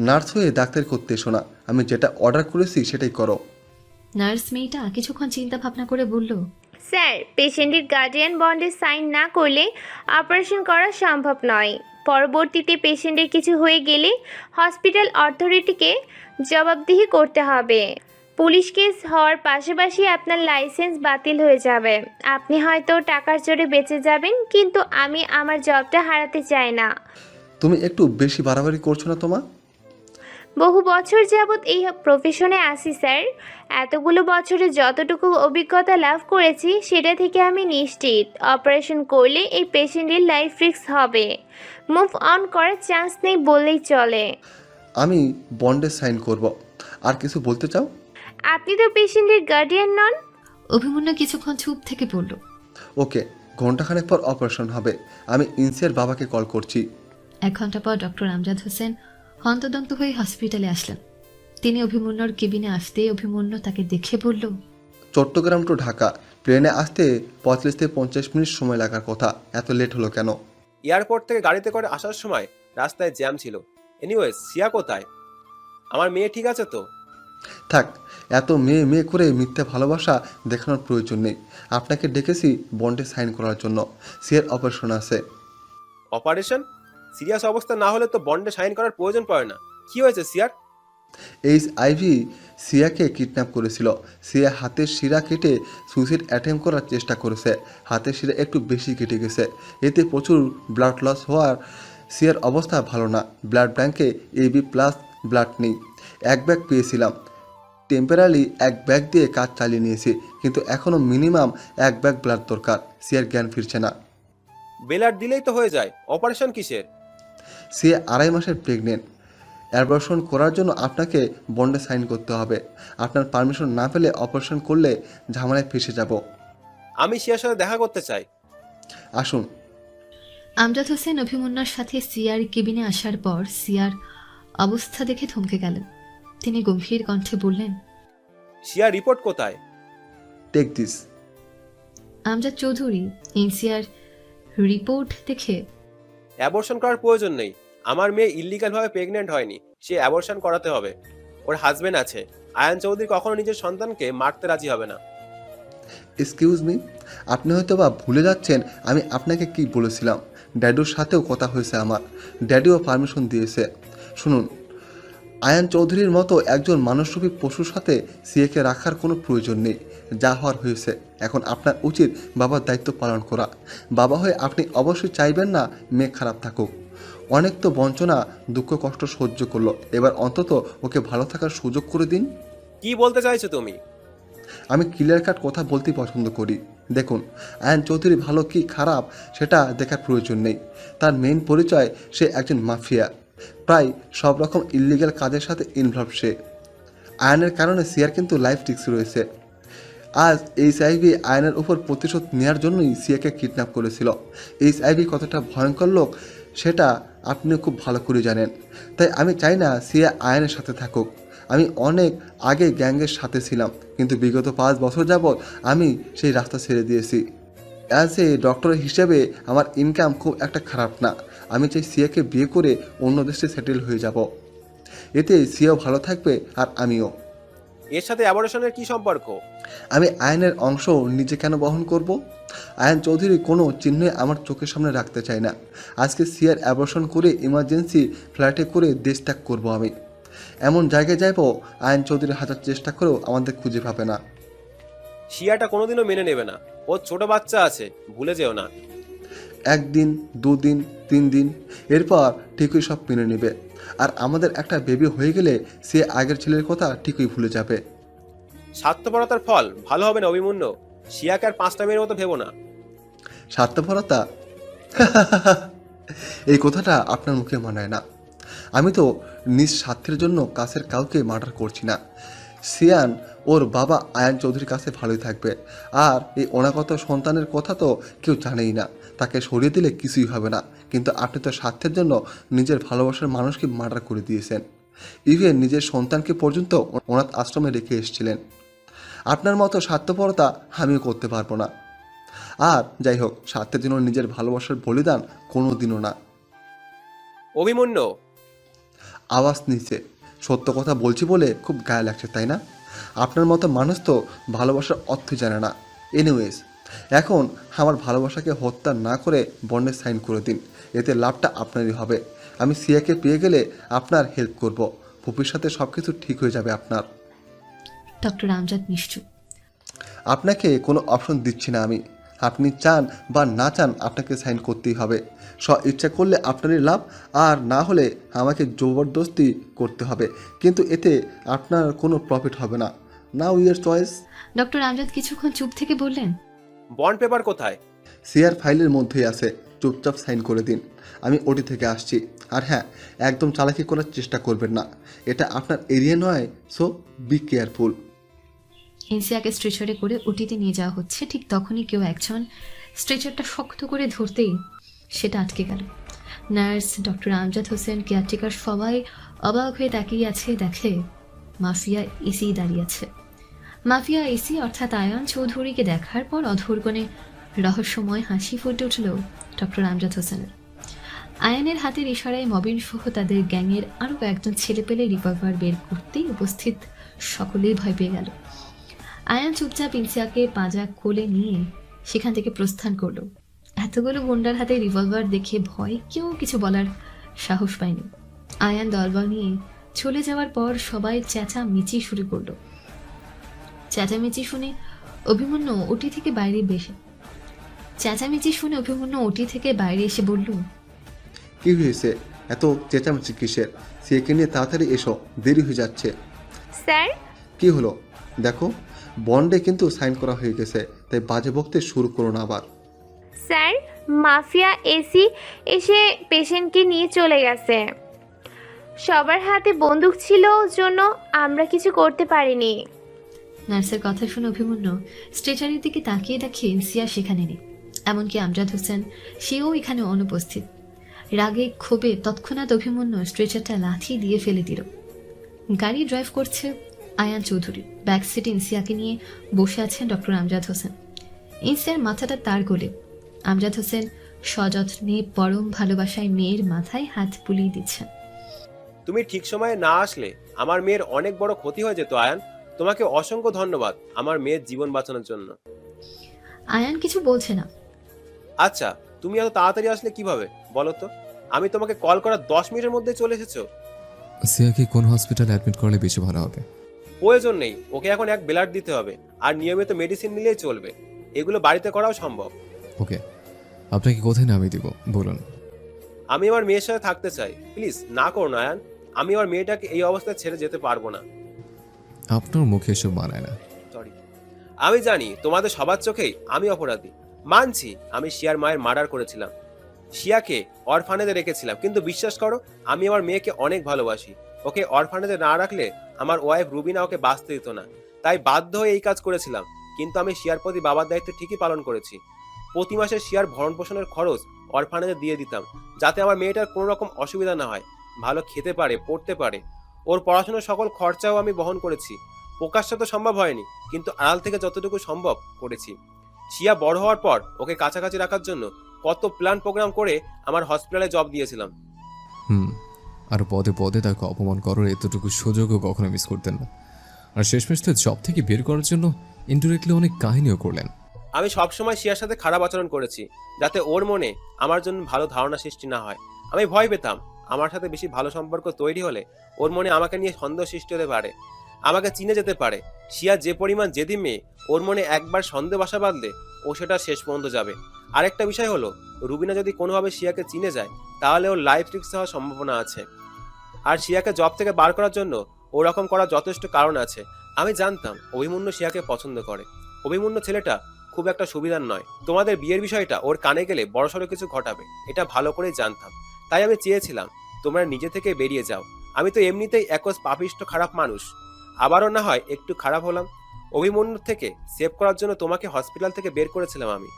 Nurse হয়ে doctor করতে এসো না, আমি যেটা অর্ডার করেছি সেটাই করো। নার্স মেয়েটা কিছুক্ষণ চিন্তা ভাবনা করে বলল, স্যার, পেশেন্টের গার্ডিয়ান বন্ডে সাইন না করলে অপারেশন করা সম্ভব নয়। পরবর্তীতে পেশেন্টের কিছু হয়ে গেলে হসপিটাল অথরিটিকে জবাবদিহি করতে হবে। পুলিশ কেস হওয়ার পাশাপাশি আপনার লাইসেন্স বাতিল হয়ে যাবে। আপনি হয়তো টাকার জোরে বেঁচে যাবেন, কিন্তু আমি আমার জবটা হারাতে চাই না। তুমি একটু বেশি বাড়াবাড়ি করছো না তোমা? বহু বছর যাবৎ এই প্রফেশনে আছি স্যার। এতগুলো বছরে যতটুকু অভিজ্ঞতা লাভ করেছি সেটা থেকে আমি নিশ্চিত অপারেশন করলে এই পেশেন্টের লাইফ রিস্ক হবে। মুভ অন করার চান্স নেই বললেই চলে। আমি বন্ডে সাইন করব। আর কিছু বলতে চাও? আপনি তো পেশেন্টের গার্ডিয়ান নন। অভিমন্যু কিছুক্ষণ চুপ থেকে বলল, ওকে, ঘন্টাখানেক পর অপারেশন হবে। আমি ইনসিয়ার বাবাকে কল করছি। 1 ঘন্টা পর ডক্টর আমজাদ হোসেন হন্তদন্ত হয়ে হসপিটালে আসলেন। তিনি অভিমন্যুর কেবিনে আসতেই অভিমন্যু তাকে দেখে বলল, চট্টগ্রাম টু ঢাকা প্লেনে আসতে 45 থেকে 50 মিনিট সময় লাগার কথা, এত লেট হলো কেন? এয়ারপোর্ট থেকে গাড়িতে করে আসার সময় রাস্তায় জ্যাম ছিল। এনিওয়েজ, সিয়া কোথায়? আমার মেয়ে ঠিক আছে তো? থাক, এত মেয়ে মেয়ে করে মিথ্যা ভালোবাসা দেখানোর প্রয়োজন নেই। আপনাকে ডেকেছি বন্ডে সাইন করার জন্য। সিয়ার অপারেশন আছে। অপারেশন? সিরিয়াস অবস্থা না হলে তো বন্ডে সাইন করার প্রয়োজন পড়ে না। কি হয়েছে সিয়ার? HIV সিয়াকে কিডন্যাপ করেছিল। সিয়া হাতের শিরা কেটে সুইসাইড অ্যাটেম্প করার চেষ্টা করেছে। হাতের শিরা একটু বেশি কেটে গেছে, এতে প্রচুর ব্লাড লস হওয়ার সিয়ার অবস্থা ভালো না। ব্লাড ব্যাঙ্কে AB+ ব্লাড নেই। 1 ব্যাগ পেয়েছিলাম, টেম্পোরারি 1 ব্যাগ দিয়ে কাজ চালিয়ে নিয়েছি, কিন্তু এখনও মিনিমাম 1 ব্যাগ ব্লাড দরকার। সিয়ার জ্ঞান ফিরছে না। বেলার দিলেই তো হয়ে যায়, অপারেশন কিসের? সিয়া 2.5 মাসের প্রেগনেন্ট। অ্যাবর্শন করার জন্য আপনাকে বন্ডে সাইন করতে হবে। আপনার পারমিশন না পেলে অপারেশন করলে ঝামেলায় ফেসে যাব। আমি সিয়ার সাথে দেখা করতে চাই। আসুন। আমজাদ হোসেন অভিমন্যুর সাথে সিয়ার কেবিনে আসার পর সিয়ার অবস্থা দেখে থমকে গেলেন। তিনি গম্ভীর কণ্ঠে বললেন, সিয়ার রিপোর্ট কোথায়? Take this. আমজাদ চৌধুরী ইনসিয়ার রিপোর্ট দেখে, অ্যাবর্শন করার প্রয়োজন নেই। আমার মেয়ে ইল্লিগালভাবে প্রেগনেন্ট হয়নি, সে অ্যাবর্শন করাতে হবে। ওর হাজবেন্ড আছে। আয়ান চৌধুরী কখনো নিজের সন্তানকে মারতে রাজি হবে না। এক্সকিউজ মি, আপনি হয়তো বা ভুলে যাচ্ছেন আমি আপনাকে কি বলেছিলাম। ড্যাডির সাথেও কথা হয়েছে আমার, ড্যাডিও পারমিশন দিয়েছে। শুনুন, আয়ান চৌধুরীর মতো একজন মানুষরূপী পশুর সাথে সিএকে রাখার কোনো প্রয়োজন নেই। যা হওয়ার হয়েছে, এখন আপনার উচিত বাবার দায়িত্ব পালন করা। বাবা হয়ে আপনি অবশ্যই চাইবেন না মেয়ে খারাপ থাকুক। অনেক তো বঞ্চনা, দুঃখ, কষ্ট সহ্য করলো, এবার অন্তত ওকে ভালো থাকার সুযোগ করে দিন। কি বলতে চাইছো তুমি? আমি ক্লিয়ার কাট কথা বলতেই পছন্দ করি। দেখুন, আয়ান চৌধুরী ভালো কি খারাপ সেটা দেখার প্রয়োজন নেই। তার মেইন পরিচয়, সে একজন মাফিয়া। প্রায় সব রকম ইল্লিগ্যাল কাজের সাথে ইনভলভ সে। আয়নের কারণে সিয়ার কিন্তু লাইফ রিস্ক রয়েছে। আজ HIV আয়নের উপর প্রতিশোধ নেওয়ার জন্যই সিয়াকে কিডন্যাপ করেছিল। HIV কতটা ভয়ঙ্কর লোক সেটা আপনিও খুব ভালো করে জানেন। তাই আমি চাই না সিয়া আয়নের সাথে থাকুক। আমি অনেক আগে গ্যাংয়ের সাথে ছিলাম, কিন্তু বিগত 5 বছর যাবৎ আমি সেই রাস্তা ছেড়ে দিয়েছি। অ্যাজ এ ডক্টর হিসেবে আমার ইনকাম খুব একটা খারাপ না। আমি চাই সিয়াকে বিয়ে করে অন্য দেশে সেটেল হয়ে যাব। এতে সিয়াও ভালো থাকবে আর আমিও। এর সাথে অ্যাবর্শনের কি সম্পর্ক? আমি আয়নের অংশ নিজে কেন বহন করব? আয়ন চৌধুরী কোনো চিহ্নই আমার চোখের সামনে রাখতে চাই না। আজকে সিয়ার অ্যাবর্শন করে ইমার্জেন্সি ফ্লাইটে করে দেশ ত্যাগ করবো আমি। এমন জায়গায় যাইব আয়ন চৌধুরী হাজার চেষ্টা করেও আমাদের খুঁজে পাবে না। সিয়াটা কোনোদিনও মেনে নেবে না। ওর ছোট বাচ্চা আছে, ভুলে যেও না। 1 দিন, 2 দিন, 3 দিন, এরপর ঠিকই সব মেনে নেবে। আর আমাদের একটা বেবি হয়ে গেলে সে আগের ছেলের কথা ঠিকই ভুলে যাবে। স্বার্থপরতার ফল ভালো হবে না অভিমন্যু। সিয়াকে আর 5টা মেয়ের মতো ভেবো না। স্বার্থপরতা? এই কথাটা আপনার মুখে মানায় না। আমি তো নিজ স্বার্থের জন্য কাছের কাউকে মার্ডার করছি না। সিয়ান ওর বাবা আয়ান চৌধুরীর কাছে ভালোই থাকবে। আর এই অনাগত সন্তানের কথা তো কেউ জানেই না, তাকে সরিয়ে দিলে কিছুই হবে না। কিন্তু আপনি তো স্বার্থের জন্য নিজের ভালোবাসার মানুষকে মার্ডার করে দিয়েছেন। ইভেন নিজের সন্তানকে পর্যন্ত অনাথ আশ্রমে রেখে এসেছিলেন। আপনার মতো স্বার্থপরতা আমিও করতে পারবো না। আর যাই হোক, স্বার্থের জন্য নিজের ভালোবাসার বলিদান কোনো দিনও না। অভিমন্যু, আওয়াজ নিচে। সত্য কথা বলছি বলে খুব গায়ে লাগছে, তাই না? আপনার মতো মানুষ তো ভালোবাসার অর্থ জানে না। এনিওয়েজ, এখন আমার ভালোবাসাকে হত্যা না করে বন্ডে সাইন করে দিন, এতে লাভটা আপনারই হবে। আমি সিয়াকে পেয়ে গেলে আপনার হেল্প করব, ভবিষ্যতে সব কিছু ঠিক হয়ে যাবে আপনার। ডক্টর আমজাদ নিশ্চুপ। আপনাকে কোনো অপশন দিচ্ছি না আমি। আপনি চান বা না চান আপনাকে সাইন করতেই হবে। ইচ্ছা করলে আপনারই লাভ, আর না হলে আমাকে জবরদস্তি করতে হবে, কিন্তু এতে আপনার কোনো প্রফিট হবে না। নাও ইউর চয়েস। ডক্টর আমজাদ কিছুক্ষণ চুপ থেকে বললেন, বন্ড পেপার কোথায়? সিআর ফাইলের মধ্যেই আছে, চুপচাপ সাইন করে দিন। আমি ওটি থেকে আসছি। আর হ্যাঁ, একদম চালাকি করার চেষ্টা করবেন না, এটা আপনার এরিয়া নয়, সো বি কেয়ারফুল। ইনসিয়াকে স্ট্রেচারে করে ওটিতে নিয়ে যাওয়া হচ্ছে, ঠিক তখনই কেউ একজন স্ট্রেচারটা শক্ত করে ধরতেই সেটা আটকে গেল। Nurse, doctor Amjad Hossain, caretaker সবাই অবাক হয়ে তাকিয়ে আছে। দেখে মাফিয়া এসি দাঁড়িয়ে আছে। মাফিয়া এসি অর্থাৎ আয়ান চৌধুরীকে দেখার পর অধরগণে রহস্যময় হাসি ফুটে উঠল ডক্টর আমজাদ হোসেনের। আয়ানের হাতের ইশারায় মবিন সহ তাদের গ্যাংয়ের আরও কয়েকজন ছেলেপেলে রিভলভার বের করতেই উপস্থিত সকলেই ভয় পেয়ে গেল। আয়ান চুপচাপ ইনসিয়াকে পাঁজা কোলে নিয়ে সেখান থেকে প্রস্থান করলো। এতগুলো গুন্ডার হাতে রিভলভার দেখে ভয় কেউ কিছু বলার সাহস পায়নি। আয়ান দলবল নিয়ে চলে যাওয়ার পর সবাই চেঁচামেচি শুরু করলো। চেঁচামেচি শুনে অভিমন্যু ওটি থেকে বাইরে এসে বলল, কি হয়েছে? এত চেঁচামেচি কিসের? সিয়াকে নিয়ে তাড়াতাড়ি এসো, দেরি হয়ে যাচ্ছে। স্যার, কি হলো? দেখো, বন্ডে কিন্তু সাইন করা হয়ে গেছে, তাই বাজে বকতে শুরু করো না আবার। স্যার, মাফিয়া এসি এসে পেশেন্টকে নিয়ে চলে গেছে। সবার হাতে বন্দুক ছিল জন্য আমরা কিছু করতে পারিনি। নার্সের কথা শুনে অভিমন্যু স্ট্রেচারের দিকে তাকিয়ে দেখে সিয়া সেখানে নেই, এমনকি আমজাদ হোসেন সেও এখানে অনুপস্থিত। রাগে ক্ষোভে তৎক্ষণাৎ অভিমন্যু স্ট্রেচারটা লাথি দিয়ে ফেলে দিল। গাড়ি ড্রাইভ করছে আয়ান চৌধুরী, ব্যাক সিটে ইনসিয়াকে নিয়ে বসে আছেন ডক্টর আমজাদ হোসেন। ইনসিয়ার মাথাটা তার গোলে। আমজাদ হোসেন সযত্নে পরম ভালোবাসায় মেয়ের মাথায় হাত বুলিয়ে দিচ্ছেন। তুমি ঠিক সময়ে না আসলে আমার মেয়ের অনেক বড় ক্ষতি হয়ে যেত আয়ান। তোমাকে অসংখ্য ধন্যবাদ আমার মেয়ের জীবন বাঁচানোর জন্য। আয়ান কিছু বলছে না। আচ্ছা, তুমি এত তাড়াতাড়ি আসলে কিভাবে বলো তো? আমি তোমাকে কল করার 10 মিনিটের মধ্যে চলে এসেছো। সিয়াকে কোন হসপিটালে অ্যাডমিট করলে বেশি ভালো হবে? প্রয়োজন নেই, ওকে এখন এক ব্লাড দিতে হবে, আর নিয়মিত মেডিসিন নিলেই চলবে। এগুলো বাড়িতে করাও সম্ভব। ওকে, আপনাকে কোথায় নামিয়ে দিব বলুন। আমি আমার মেয়ের সাথে থাকতে চাই, প্লিজ না করো না আয়ান। আমি আমার মেয়েটাকে এই অবস্থায় ছেড়ে যেতে পারবো না। আপনার মুখে এসব মানায় না। সরি, আমি জানি তোমাদের সবার চোখেই আমি অপরাধী। মানছি আমি শিয়ার মায়ের মার্ডার করেছিলাম, শিয়াকে অরফানেজে রেখেছিলাম, কিন্তু বিশ্বাস করো আমি আমার মেয়েকে অনেক ভালোবাসি। ওকে অরফানেজে না রাখলে আমার ওয়াইফ রুবিনা ওকে বাঁচতে দিত না, তাই বাধ্য হয়ে এই কাজ করেছিলাম। কিন্তু আমি শিয়ার প্রতি বাবার দায়িত্ব ঠিকই পালন করেছি। প্রতি মাসে শিয়ার ভরণ পোষণের খরচ অরফানেজে দিয়ে দিতাম, যাতে আমার মেয়েটার কোনো রকম অসুবিধা না হয়, ভালো খেতে পারে, পড়তে পারে। ওর পড়াশোনার সকল খরচাও আমি বহন করেছি। প্রকাশ্যে তো সম্ভব হয়নি, কিন্তু আড়াল থেকে যতটুকু সম্ভব করেছি। শিয়া বড় হওয়ার পর ওকে কাছাকাছি রাখার জন্য কত প্ল্যান প্রোগ্রাম করে আমার হসপিটালে জব দিয়েছিলাম। আর পদে পদে তাকে অপমান করার এতটুকু সুযোগও কখনো মিস করতেন না। আর শেষমেশ তো জব থেকে বের করার জন্য ইনডিরেক্টলি অনেক কাহিনীও করলেন। আমি সবসময় শিয়ার সাথে খারাপ আচরণ করেছি, যাতে ওর মনে আমার জন্য ভালো ধারণা সৃষ্টি না হয়। আমি ভয় পেতাম আমার সাথে বেশি ভালো সম্পর্ক তৈরি হলে ওর মনে আমাকে নিয়ে সন্দেহ সৃষ্টি হতে পারে, আমাকে চিনে যেতে পারে। শিয়া যে পরিমাণ জেদি মেয়ে, ওর মনে একবার সন্দেহ বাসা বাঁধলে ও সেটা শেষ পর্যন্ত যাবে। আরেকটা বিষয় হলো, রুবিনা যদি কোনোভাবে শিয়াকে চিনে যায়, তাহলে ওর লাইফ রিস্ক হওয়ার সম্ভাবনা আছে। আর শিয়াকে জব থেকে বার করার জন্য ওরকম করার যথেষ্ট কারণ আছে। আমি জানতাম অভিমন্যু শিয়াকে পছন্দ করে। অভিমন্যু ছেলেটা খুব একটা সুবিধার নয়, তোমাদের বিয়ের বিষয়টা ওর কানে গেলে বড়সড় কিছু ঘটাবে, এটা ভালো করেই জানতাম। তাই আমি চেয়েছিলাম তোমরা নিজে থেকে বেরিয়ে যাও। আমি তো এমনিতেই একজ পাপিষ্ট খারাপ মানুষ, আবারও না হয় একটু খারাপ হলাম। অভিমন্যুর থেকে সেভ করার জন্য তোমাকে হসপিটাল থেকে বের করেছিলাম আমি।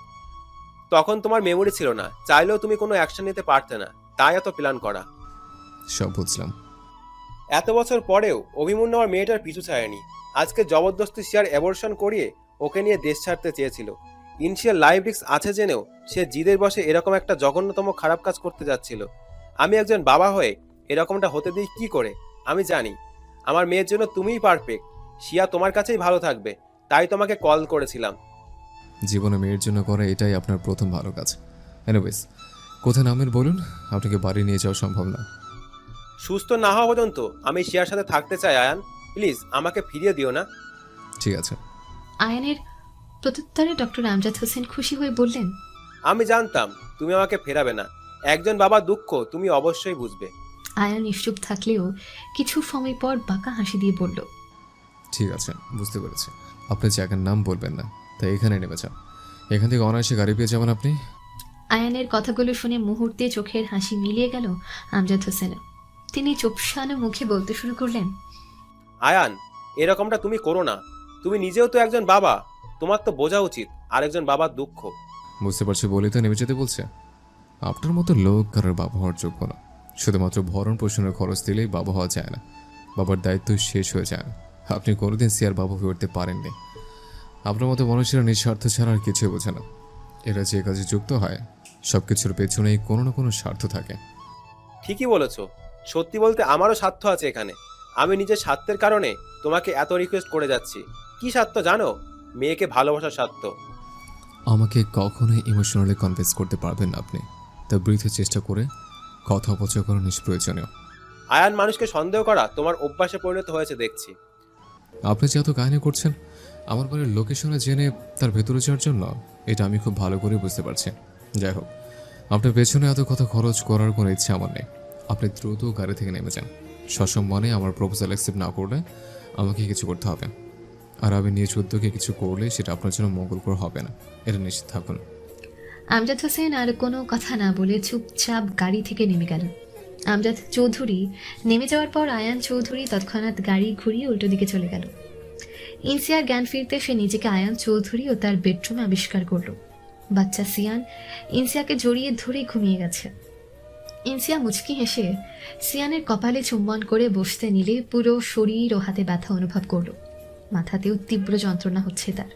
তখন তোমার মেমোরি ছিল না, চাইলেও তুমি কোনো অ্যাকশন নিতে পারতে না, তাই এত প্ল্যান করা। সব বুঝলাম। এত বছর পরেও অভিমন্যু আমার মেয়েটার পিছু ছাড়েনি। আজকে জবরদস্তি শিয়ার অ্যাবর্শন করিয়ে ওকে নিয়ে দেশ ছাড়তে চেয়েছিল। ইনশিয়াল লাইফ রিস্ক আছে জেনেও সে জিদের বসে এরকম একটা জঘন্যতম খারাপ কাজ করতে যাচ্ছিল। আমি একজন বাবা হয়ে এরকমটা হতে দিই কি করে? আমি জানি আমার মেয়ের জন্য তুমিই পারফেক্ট। শিয়া তোমার কাছেই ভালো থাকবে, তাই তোমাকে কল করেছিলাম। জীবনে মেয়ের জন্য করা এটাই আপনার প্রথম ভালো কাজ। এনিওয়েজ, কোথায় নামের বলুন? আপনাকে বাড়ি নিয়ে যাওয়া সম্ভব না। সুস্থ না হওয়া পর্যন্ত আমি শিয়ার সাথে থাকতে চাই। আয়ান, প্লিজ আমাকে ফিরিয়ে দিও না। ঠিক আছে। আয়ানের প্রত্যুত্তরে ডক্টর আমজাদ হোসেন খুশি হয়ে বললেন, আমি জানতাম তুমি আমাকে ফেরাবে না। একজন বাবার দুঃখ তুমি অবশ্যই বুঝবে। আয়ান নিশ্চুপ থাকলেও কিছু সময় পর বাঁকা হাসি দিয়ে বলল, ঠিক আছে, বুঝতে পেরেছি। আপনি জায়গার নাম বলবেন না, তাই এখানে নেমে যান। এখান থেকে অনায়াসে গাড়ি পেয়ে যাবেন আপনি। আয়ানের কথাগুলো শুনে মুহূর্তে চোখের হাসি মিলিয়ে গেল আমজাদ হোসেনের। তিনি চোপসানো মুখে বলতে শুরু করলেন, আয়ান, এরকমটা তুমি করো না। তুমি নিজেও তো একজন বাবা, তোমার তো বোঝা উচিত আরেকজন বাবার দুঃখ। বুঝতে পারছি বলেই তো নেমে যেতে বলছে। আপনার মতো লোক কারোর বাবা হওয়ার যোগ্য না। শুধুমাত্র ভরণ পোষণের খরচ দিলেই বাবা হওয়া যায় না, বাবার দায়িত্ব শেষ হয়ে যায় না। আপনি কোনোদিন সিয়ার বাবা হয়ে উঠতে পারেননি। আপনার মতো মানুষেরা নিঃস্বার্থ ছাড়া আর কিছুই বোঝে না। এরা যে কাজে যুক্ত হয় সব কিছুর পেছনেই কোনো না কোনো স্বার্থ থাকে। ঠিকই বলেছো। সত্যি বলতে আমারও স্বার্থ আছে এখানে। আমি নিজের স্বার্থের কারণে তোমাকে এত রিকোয়েস্ট করে যাচ্ছি। কি স্বার্থ জানো? মেয়েকে ভালোবাসার স্বার্থ। আমাকে কখনোই ইমোশনালি কনভিন্স করতে পারবেন না আপনি। তা বৃথা চেষ্টা করে কথা অপচয় করা নিষ্প্রয়োজনীয়। আয়ান, মানুষকে সন্দেহ করা তোমার অভ্যাসে পরিণত হয়েছে দেখছি। আপনি যে এত কাহিনী করছেন আমার বাড়ির লোকেশনে জেনে তার ভেতরে যাওয়ার জন্য, এটা আমি খুব ভালো করে বুঝতে পারছি। যাই হোক, আপনার পেছনে এত কথা খরচ করার কোনো ইচ্ছে আমার নেই। আপনি দ্রুত গাড়ি থেকে নেমে যান। সসম্মানে আমার প্রপোজাল অ্যাকসেপ্ট না করলে আমাকে কিছু করতে হবে। আর আমি নিজ উদ্যোগে কিছু করলে সেটা আপনার জন্য মঙ্গলকর হবে না, এটা নিশ্চিত থাকুন। আমজাদ হোসেন আর কোনো কথা না বলে চুপচাপ গাড়ি থেকে নেমে গেল। আমজাদ চৌধুরী নেমে যাওয়ার পর আয়ান চৌধুরী তৎক্ষণাৎ গাড়ি ঘুরিয়ে উল্টো দিকে চলে গেল। ইনসিয়ার জ্ঞান ফিরতে সে নিজেকে আয়ান চৌধুরী ও তার বেডরুমে আবিষ্কার করল। বাচ্চা সিয়ান ইনসিয়াকে জড়িয়ে ধরে ঘুমিয়ে গেছে। ইনসিয়া মুচকি হেসে সিয়ানের কপালে চুম্বন করে বসতে নিলে পুরো শরীর ও হাতে ব্যথা অনুভব করল। মাথাতেও তীব্র যন্ত্রণা হচ্ছে তার।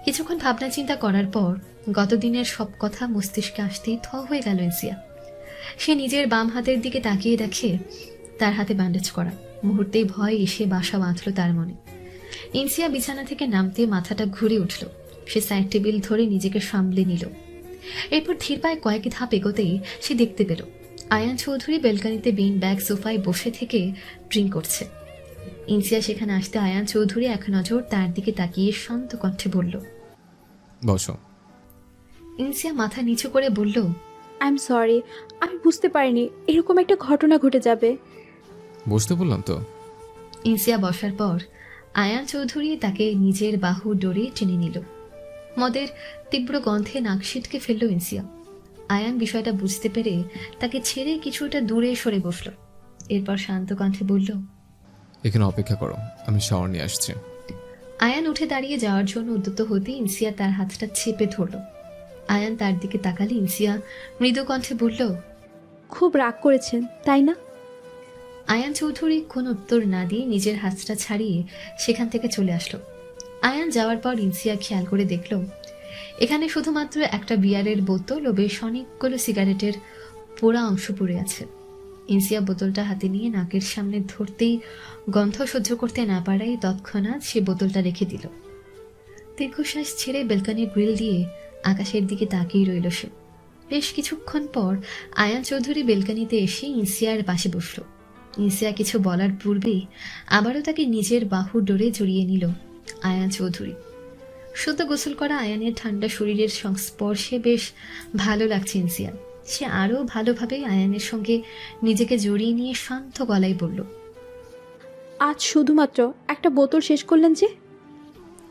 কিছুক্ষণ ভাবনা চিন্তা করার পর গতদিনের সব কথা মস্তিষ্কে আসতেই থ হয়ে গেল ইনসিয়া। সে নিজের বাম হাতের দিকে তাকিয়ে দেখে তার হাতে ব্যান্ডেজ করা। মুহূর্তেই ভয় এসে বাসা বাঁধল তার মনে। ইনসিয়া বিছানা থেকে নামতে মাথাটা ঘুরে উঠল। সে সাইড টেবিল ধরে নিজেকে সামলে নিল। এরপর ধীর পায়ে কয়েক ধাপ এগোতেই সে দেখতে পেল আয়ান চৌধুরী বেলকানিতে বিন ব্যাগ সোফায় বসে থেকে ড্রিঙ্ক করছে। ইনসিয়া সেখানে আসতে আয়ান চৌধুরী এক নজর তার দিকে তাকিয়ে শান্ত কণ্ঠে বলল, বসো। ইনসিয়া মাথা নিচু করে বলল, আই এম সরি, আমি বুঝতে পারিনি এরকম একটা ঘটনা ঘটে যাবে। বসতে বললাম তো। ইনসিয়া বসার পর আয়ান চৌধুরী তাকে নিজের বাহু ডোরে টেনে নিল। মদের তীব্র গন্ধে নাক সিটকে ফেলল ইনসিয়া। আয়ান বিষয়টা বুঝতে পেরে তাকে ছেড়ে কিছুটা দূরে সরে বসল। এরপর শান্ত কণ্ঠে বলল, এখানে অপেক্ষা করো, আমি শাওয়ার নিয়ে আসছি। আয়ান উঠে দাঁড়িয়ে যাওয়ার জন্য উদ্যত হতে ইনসিয়া তার হাতটা চেপে ধরল। আয়ান তার দিকে তাকালে ইনসিয়া মৃদু কণ্ঠে বলল, খুব রাগ করেছেন তাই না? আয়ান চৌধুরী কোনো উত্তর না দিয়ে নিজের হাতটা ছাড়িয়ে সেখান থেকে চলে আসলো। আয়ান যাওয়ার পর ইনসিয়া খেয়াল করে দেখল এখানে শুধুমাত্র একটা বিয়ারের বোতল ও বেশ অনেকগুলো সিগারেটের পোড়া অংশ পড়ে আছে। ইনসিয়া বোতলটা হাতে নিয়ে নাকের সামনে ধরতেই গন্ধ সহ্য করতে না পারায় তৎক্ষণাৎ সে বোতলটা রেখে দিল। দীর্ঘশ্বাস ছেড়ে বেলকানির গ্রিল দিয়ে আকাশের দিকে তাকিয়ে রইল সে। বেশ কিছুক্ষণ পর আয়ান চৌধুরী বেলকানিতে এসে ইনসিয়ার পাশে বসল। ইনসিয়া কিছু বলার পূর্বেই আবারও তাকে নিজের বাহু ডোরে জড়িয়ে নিল আয়ান চৌধুরী। শুদ্ধ গোসল করা আয়ানের ঠান্ডা শরীরের সংস্পর্শে বেশ ভালো লাগছে ইনসিয়া। সে আরও ভালোভাবে আয়ানের সঙ্গে নিজেকে জড়িয়ে নিয়ে শান্ত গলায় বলল, আজ শুধুমাত্র একটা বোতল শেষ করলেন যে?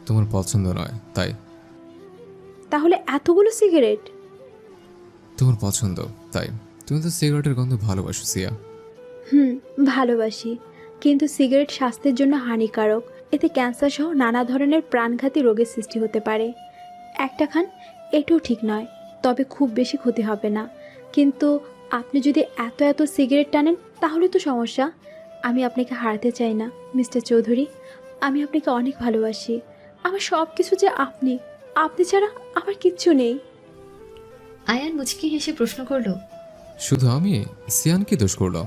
তোমার পছন্দ নয় তাই। তাহলে এতগুলো সিগারেট? তোমার পছন্দ তাই। তুমি তো সিগারেটের গন্ধ ভালোবাসো সিয়া। ভালোবাসি, কিন্তু সিগারেট স্বাস্থ্যের জন্য হানিকারক। এতে ক্যান্সার সহ নানা ধরনের প্রাণঘাতী রোগের সৃষ্টি হতে পারে। একটা খান, এটাও ঠিক নয়, তবে খুব বেশি ক্ষতি হবে না। কিন্তু আপনি যদি এত এত সিগারেট টানেন তাহলে তো সমস্যা। আমি আপনাকে হারাতে চাই না মিস্টার চৌধুরী। আমি আপনাকে অনেক ভালোবাসি। আমার সব কিছু যে আপনি, আপনি ছাড়া আমার কিচ্ছু নেই। আয়ান মুচকি হেসে প্রশ্ন করলো, শুধু আমি? সিয়ান কি দোষ করলো?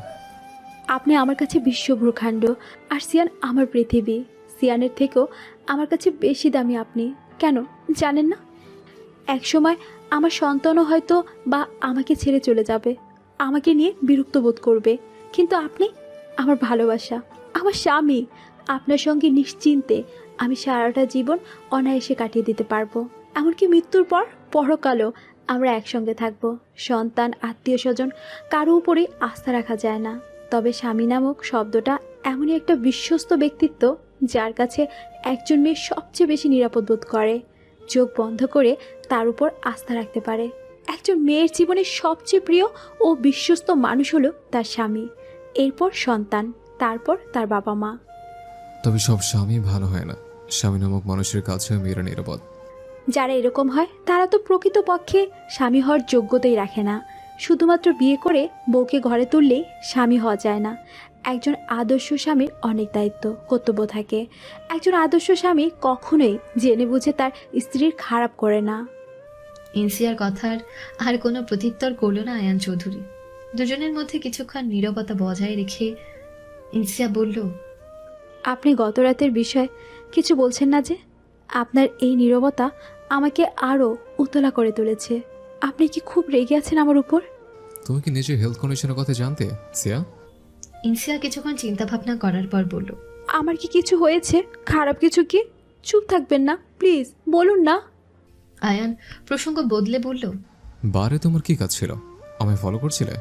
আপনি আমার কাছে বিশ্বব্রহ্মাণ্ড, আর সিয়ান আমার পৃথিবী। সিয়ানের থেকেও আমার কাছে বেশি দামি আপনি। কেন জানেন না? একসময় আমার সন্তানও হয়তো বা আমাকে ছেড়ে চলে যাবে, আমাকে নিয়ে বিরক্ত বোধ করবে, কিন্তু আপনি আমার ভালোবাসা, আমার স্বামী। আপনার সঙ্গে নিশ্চিন্তে আমি সারাটা জীবন অনায়াসে কাটিয়ে দিতে পারবো। এমনকি মৃত্যুর পর পরকালও আমরা একসঙ্গে থাকবো। সন্তান, আত্মীয় স্বজন কারো উপরেই আস্থা রাখা যায় না, তবে স্বামী নামক শব্দটা এমনই একটা বিশ্বস্ত ব্যক্তিত্ব যার কাছে একজন মেয়ে সবচেয়ে বেশি নিরাপদ বোধ করে, চোখ বন্ধ করে তার উপর আস্থা রাখতে পারে। একজন মেয়ের জীবনে সবচেয়ে প্রিয় ও বিশ্বস্ত মানুষ হলো তার স্বামী, এরপর সন্তান, তারপর তার বাবা মা। তবে সব স্বামী ভালো হয় না। স্বামী নামক মানুষের কাছেও মেয়েরা নিরাপদ। যারা এরকম হয় তারা তো প্রকৃতপক্ষে স্বামী হওয়ার যোগ্যতাই রাখে না। শুধুমাত্র বিয়ে করে বউকে ঘরে তুললেই স্বামী হওয়া যায় না। একজন আদর্শ স্বামীর অনেক দায়িত্ব, কর্তব্য থাকে। একজন আদর্শ স্বামী কখনোই জেনে বুঝে তার স্ত্রীর খারাপ করে না। ইনসিয়ার কথার আর কোনো প্রত্যুত্তর করল না আয়ান চৌধুরী। দুজনের মধ্যে কিছুক্ষণ নীরবতা বজায় রেখে ইনসিয়া বলল, আপনি গত রাতের বিষয়ে কিছু বলছেন না যে? আপনার এই নীরবতা আমাকে আরও উতলা করে তুলেছে। আপনি কি খুব রেগে আছেন আমার উপর? তুমি কি নিজের হেলথ কন্ডিশনের কথা জানতে সিয়া? ইনসিয়া কিছুক্ষণ চিন্তা ভাবনা করার পর বলল, আমার কি কিছু হয়েছে? খারাপ কিছু কি? চুপ থাকবেন না প্লিজ, বলুন না। আয়ান প্রসঙ্গ বদলে বলল, বারে তোমার কি কাজ ছিল? আমায় ফলো করছিলে?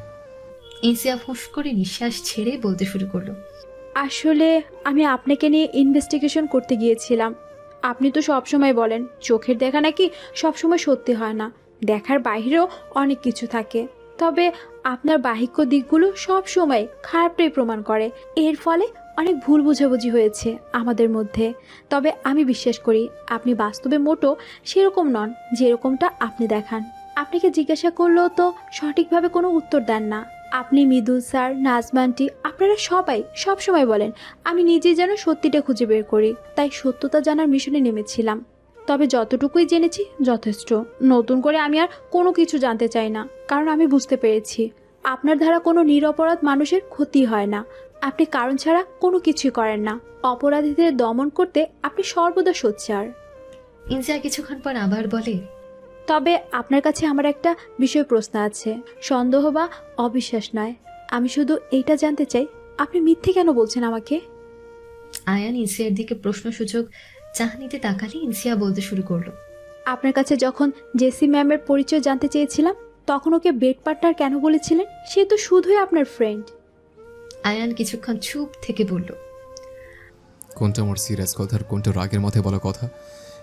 ইনসিয়া ফুঁস করে নিঃশ্বাস ছেড়ে বলতে শুরু করলো, আসলে আমি আপনাকে নিয়ে ইনভেস্টিগেশন করতে গিয়েছিলাম। আপনি তো সবসময় বলেন চোখের দেখা নাকি সবসময় সত্যি হয় না, দেখার বাইরেও অনেক কিছু থাকে। তবে আপনার বাহিক্য দিকগুলো সব সময় খারাপটাই প্রমাণ করে। এর ফলে অনেক ভুল বোঝাবুঝি হয়েছে আমাদের মধ্যে। তবে আমি বিশ্বাস করি আপনি বাস্তবে মোটো সেরকম নন যেরকমটা আপনি দেখান। আপনাকে জিজ্ঞাসা করলেও তো সঠিকভাবে কোনো উত্তর দেন না। আপনি, মৃদুল স্যার, নাজমানটি, আপনারা সবাই সব সময় বলেন আমি নিজেই যেন সত্যিটা খুঁজে বের করি। তাই সত্যতা জানার মিশনে নেমেছিলাম। তবে যতটুকুই জেনেছি যথেষ্ট। নতুন করে আমি আর কোনো কিছু জানতে চাই না, কারণ আমি বুঝতে পেরেছি আপনার দ্বারা কোনো নিরপরাধ মানুষের ক্ষতি হয় না। আপনি কারণ ছাড়া কোনো কিছুই করেন না। অপরাধীদের দমন করতে আপনি সর্বদা সোচ্চার। ইনসিয়া কিছুক্ষণ পর আবার বলে, তবে আপনার কাছে আমার একটা বিষয় প্রশ্ন আছে, সন্দেহ বা অবিশ্বাস নয়। আমি শুধু এইটা জানতে চাই আপনি মিথ্যে কেন বলছেন আমাকে? আয়ান ইনসিয়ার দিকে প্রশ্নসূচক চাহনিতে তাকালে ইনসিয়া বলতে শুরু করলো, আপনার কাছে যখন জেসি ম্যামের পরিচয় জানতে চেয়েছিলাম তখন ওকে বেড পার্টনার কেন বলেছিলেন? সে তো শুধুই আপনার ফ্রেন্ড। আয়ান কিছুক্ষণ চুপ থেকে বলল, কোনটা আমার সিরিয়াস কথা আর কোনটা রাগের মাথায় বলা কথা,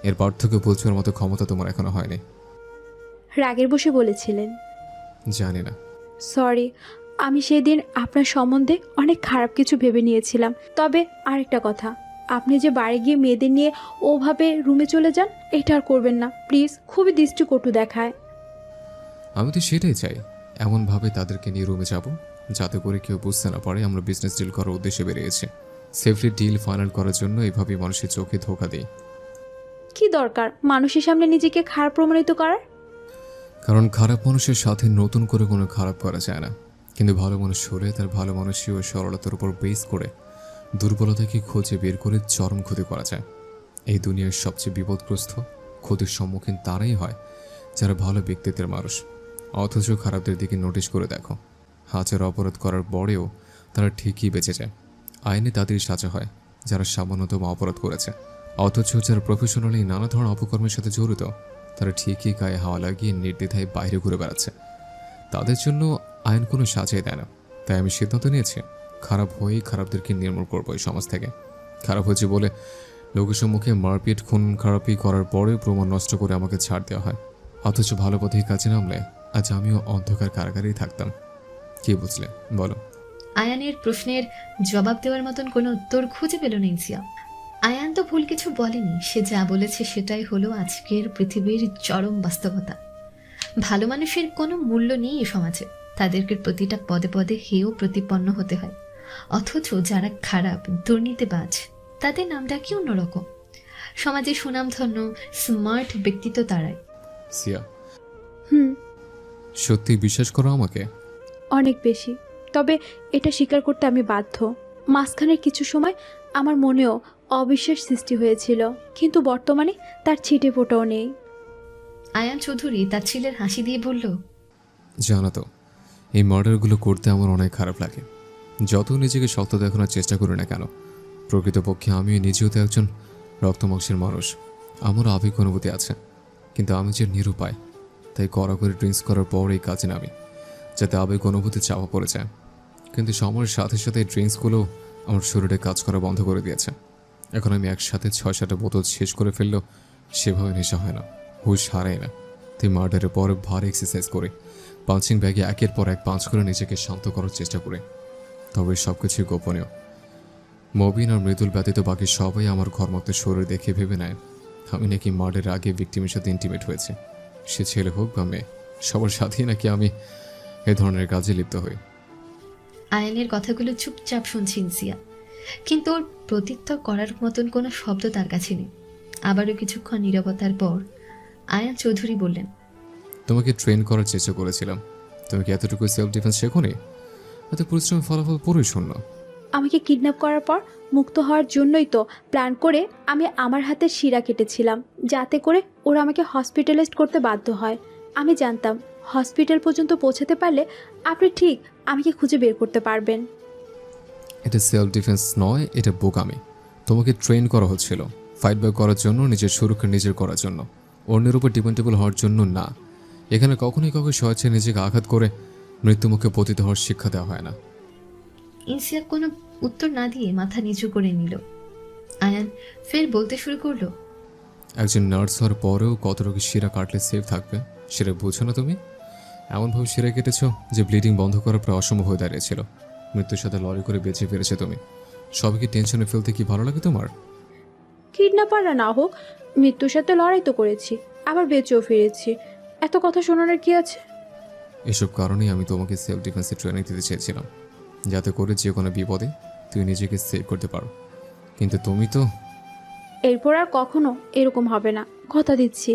এর পার্থক্য বোঝার মতো ক্ষমতা তোমার এখনো হয়নি। রাগের বসে বলেছিলেন? জানি না। সরি, আমি সেদিন আপনার সম্বন্ধে অনেক খারাপ কিছু ভেবে নিয়েছিলাম। তবে আরেকটা কথা, আপনি যে বাড়ি গিয়ে মেয়েদের নিয়ে ওভাবে রুমে চলে যান, এটা আর করবেন না প্লিজ। খুবই দৃষ্টিকটু দেখায়। আমি তো সেটাই চাই, এমনভাবে তাদেরকে নিয়ে রুমে যাব যাতে করে কেউ বুঝতে না পারে আমরা বিজনেস ডিল করার উদ্দেশ্যে বেরিয়েছি। সেফলি ডিল ফাইনাল করার জন্য এইভাবেই মানুষের চোখে ধোকা দিই। কি দরকার মানুষের সামনে নিজেকে খারাপ প্রমাণিত করার? কারণ খারাপ মানুষের সাথে নতুন করে কোনো খারাপ করা যায় না, কিন্তু ভালো মানুষ হলে তার ভালো মানুষই ও সরলতার উপর বেস করে দুর্বলতাকে খুঁজে বের করে চরম ক্ষতি করা যায়। এই দুনিয়ার সবচেয়ে বিপদগ্রস্ত, ক্ষতির সম্মুখীন তারাই হয় যারা ভালো ব্যক্তিত্বের মানুষ। অথচ খারাপদের দিকে নোটিশ করে দেখো, হাজার অপরাধ করার পরেও তারা ঠিকই বেঁচে যায়। আইনে তাদের সাজা হয় যারা সামান্যতম অপরাধ করেছে। অথচ যারা প্রফেশনালি নানা ধরনের অপকর্মের সাথে জড়িত তারা ঠিকই গায়ে হাওয়া লাগিয়ে নির্দ্বিধায় বাইরে ঘুরে বেড়াচ্ছে। তাদের জন্য আইন কোনো সাজাই দেয় না। তাই আমি সিদ্ধান্ত নিয়েছি খারাপ হয়েই খারাপদেরকে নির্মূল করবো এই সমাজ থেকে। খারাপ হয়েছে বলে লোকের সম্মুখে মারপিট, খুন খারাপি করার পরেও প্রমাণ নষ্ট করে আমাকে ছাড় দেওয়া হয়। অথচ ভালো পথেই কাজে নামলে আজ আমিও অন্ধকার কারাগারেই থাকতাম। কি বুঝলে বলো? আয়ানের প্রশ্নের জবাব দেওয়ার মতন কোনো উত্তর খুঁজে পেল না ইনসিয়া। আয়ান তো ভুল কিছু বলেনি, সে যা বলেছে সেটাই হলো আজকের পৃথিবীর চরম বাস্তবতা। ভালো মানুষের কোনো মূল্য নেই এ সমাজে, তাদেরকে প্রতিটা পদে পদে হেয় প্রতিপন্ন হতে হয়। অথচ যারা খারাপ, দুর্নীতিবাজ, তাদের নামটা কি অন্যরকম। সমাজে সুনামধন্য স্মার্ট ব্যক্তিত্ব তারাই। সিয়া, হুম, সত্যি বিশ্বাস করো আমাকে? অনেক বেশি। তবে এটা স্বীকার করতে আমি বাধ্য। মাঝখানের কিছু সময় আমার মনেও অবিশ্বাস সৃষ্টি হয়েছিল, কিন্তু বর্তমানে তার ছিটে ফোটাও নেই। আয়ান চৌধুরী তার ছেলের হাসি দিয়ে বলল, জানো তো, এই মার্ডারগুলো করতে আমার অনেক খারাপ লাগে। যত নিজেকে শক্ত দেখানোর চেষ্টা করি না কেন, প্রকৃতপক্ষে আমি নিজেও তো একজন রক্তমাংসের মানুষ। আমারও আবেগ অনুভূতি আছে, কিন্তু আমি যে নিরুপায়, তাই কড়া করে ড্রিঙ্কস করার পর এই কাজে নামি, যাতে আবেগ অনুভূতি চাপা পড়ে যায়। কিন্তু সময়ের সাথে সাথে এই ড্রিঙ্কসগুলো আমার শরীরে কাজ করা বন্ধ করে দিয়েছে। এখন আমি একসাথে 6-7টা বোতল শেষ করে ফেললেও সেভাবে নেশা হয় না, হুশ হারাই না। তাই মার্ডারের পরে ভারী এক্সারসাইজ করে পাঞ্চিং ব্যাগে একের পর এক পাঞ্চ করে নিজেকে শান্ত করার চেষ্টা করি। তবে সব কিছুই গোপনীয়। মবিন আর মৃদুল ব্যতীত বাকি সবাই আমার ঘরমুক্ত শরীর দেখে ভেবে নেয় আমি নাকি মার্ডারের আগে ভিক্টিমের সাথে ইন্টিমেট হয়েছে। সে ছেলে হোক বা মেয়ে, সবার সাথেই নাকি আমি এ ধরনের কাজে লিপ্ত হই। আয়ানের কথাগুলো চুপচাপ শুনছে ইনসিয়া, কিন্তু ওর প্রত্যুত্তর করার মতন কোনো শব্দ তার কাছে নেই। আবারও কিছুক্ষণ নীরবতার পর আয়ান চৌধুরী বললেন, তোমাকে ট্রেন করার চেষ্টা করেছিলাম, তুমি কি এতটুকু সেলফ ডিফেন্স শেখোনি? এত পরিশ্রমের ফলাফল পুরোই শূন্য। আমাকে কিডন্যাপ করার পর মুক্ত হওয়ার জন্যই তো প্ল্যান করে আমি আমার হাতের শিরা কেটেছিলাম, যাতে করে ওরা আমাকে হসপিটালাইজড করতে বাধ্য হয়। আমি জানতাম হসপিটাল পর্যন্ত পৌঁছাতে পারলে আপনি ঠিক আমাকে খুঁজে বের করতে পারবেন। এটা সেলফ ডিফেন্স নয়, এটা বোকামি। তোমাকে ট্রেন করা হচ্ছিল ফাইট ব্যাক করার জন্য, নিজের সুরক্ষা নিজের করার জন্য, অন্যের উপর ডিপেন্ডেবল হওয়ার জন্য না। এখানে কখনোই কাউকে স্বেচ্ছায় নিজেকে আঘাত করে মৃত্যুমুখে পতিত হওয়ার শিক্ষা দেওয়া হয় না। ইনসিয়া কোনো উত্তর না দিয়ে মাথা নিচু করে নিল। আয়ান ফের বলতে শুরু করলো, একজন নার্স হওয়ার পরেও কত রোগী শিরা কাটলে সেফ থাকবে সেটা বুঝো না তুমি? এমনভাবে শিরা কেটেছ যে ব্লিডিং বন্ধ করা প্রায় অসম্ভব হয়ে দাঁড়িয়েছিল। মৃত্যুর সাথে লড়াই করে বেঁচে ফিরেছে তুমি। সবাইকে টেনশনে ফেলতে কি ভালো লাগে তোমার? কিডন্যাপাররা না হোক, মৃত্যুর সাথে লড়াই তো করেছি, আবার বেঁচেও ফিরেছি। এত কথা শোনানোর কি আছে? এসব কারণেই আমি তোমাকে সেলফ ডিফেন্সের ট্রেনিং দিতে চেয়েছিলাম, যাতে করে যে কোনো বিপদে তুই নিজেকে সেভ করতে পারো। কিন্তু তুমি তো এরপর আর কখনো এরকম হবে না, কথা দিচ্ছি।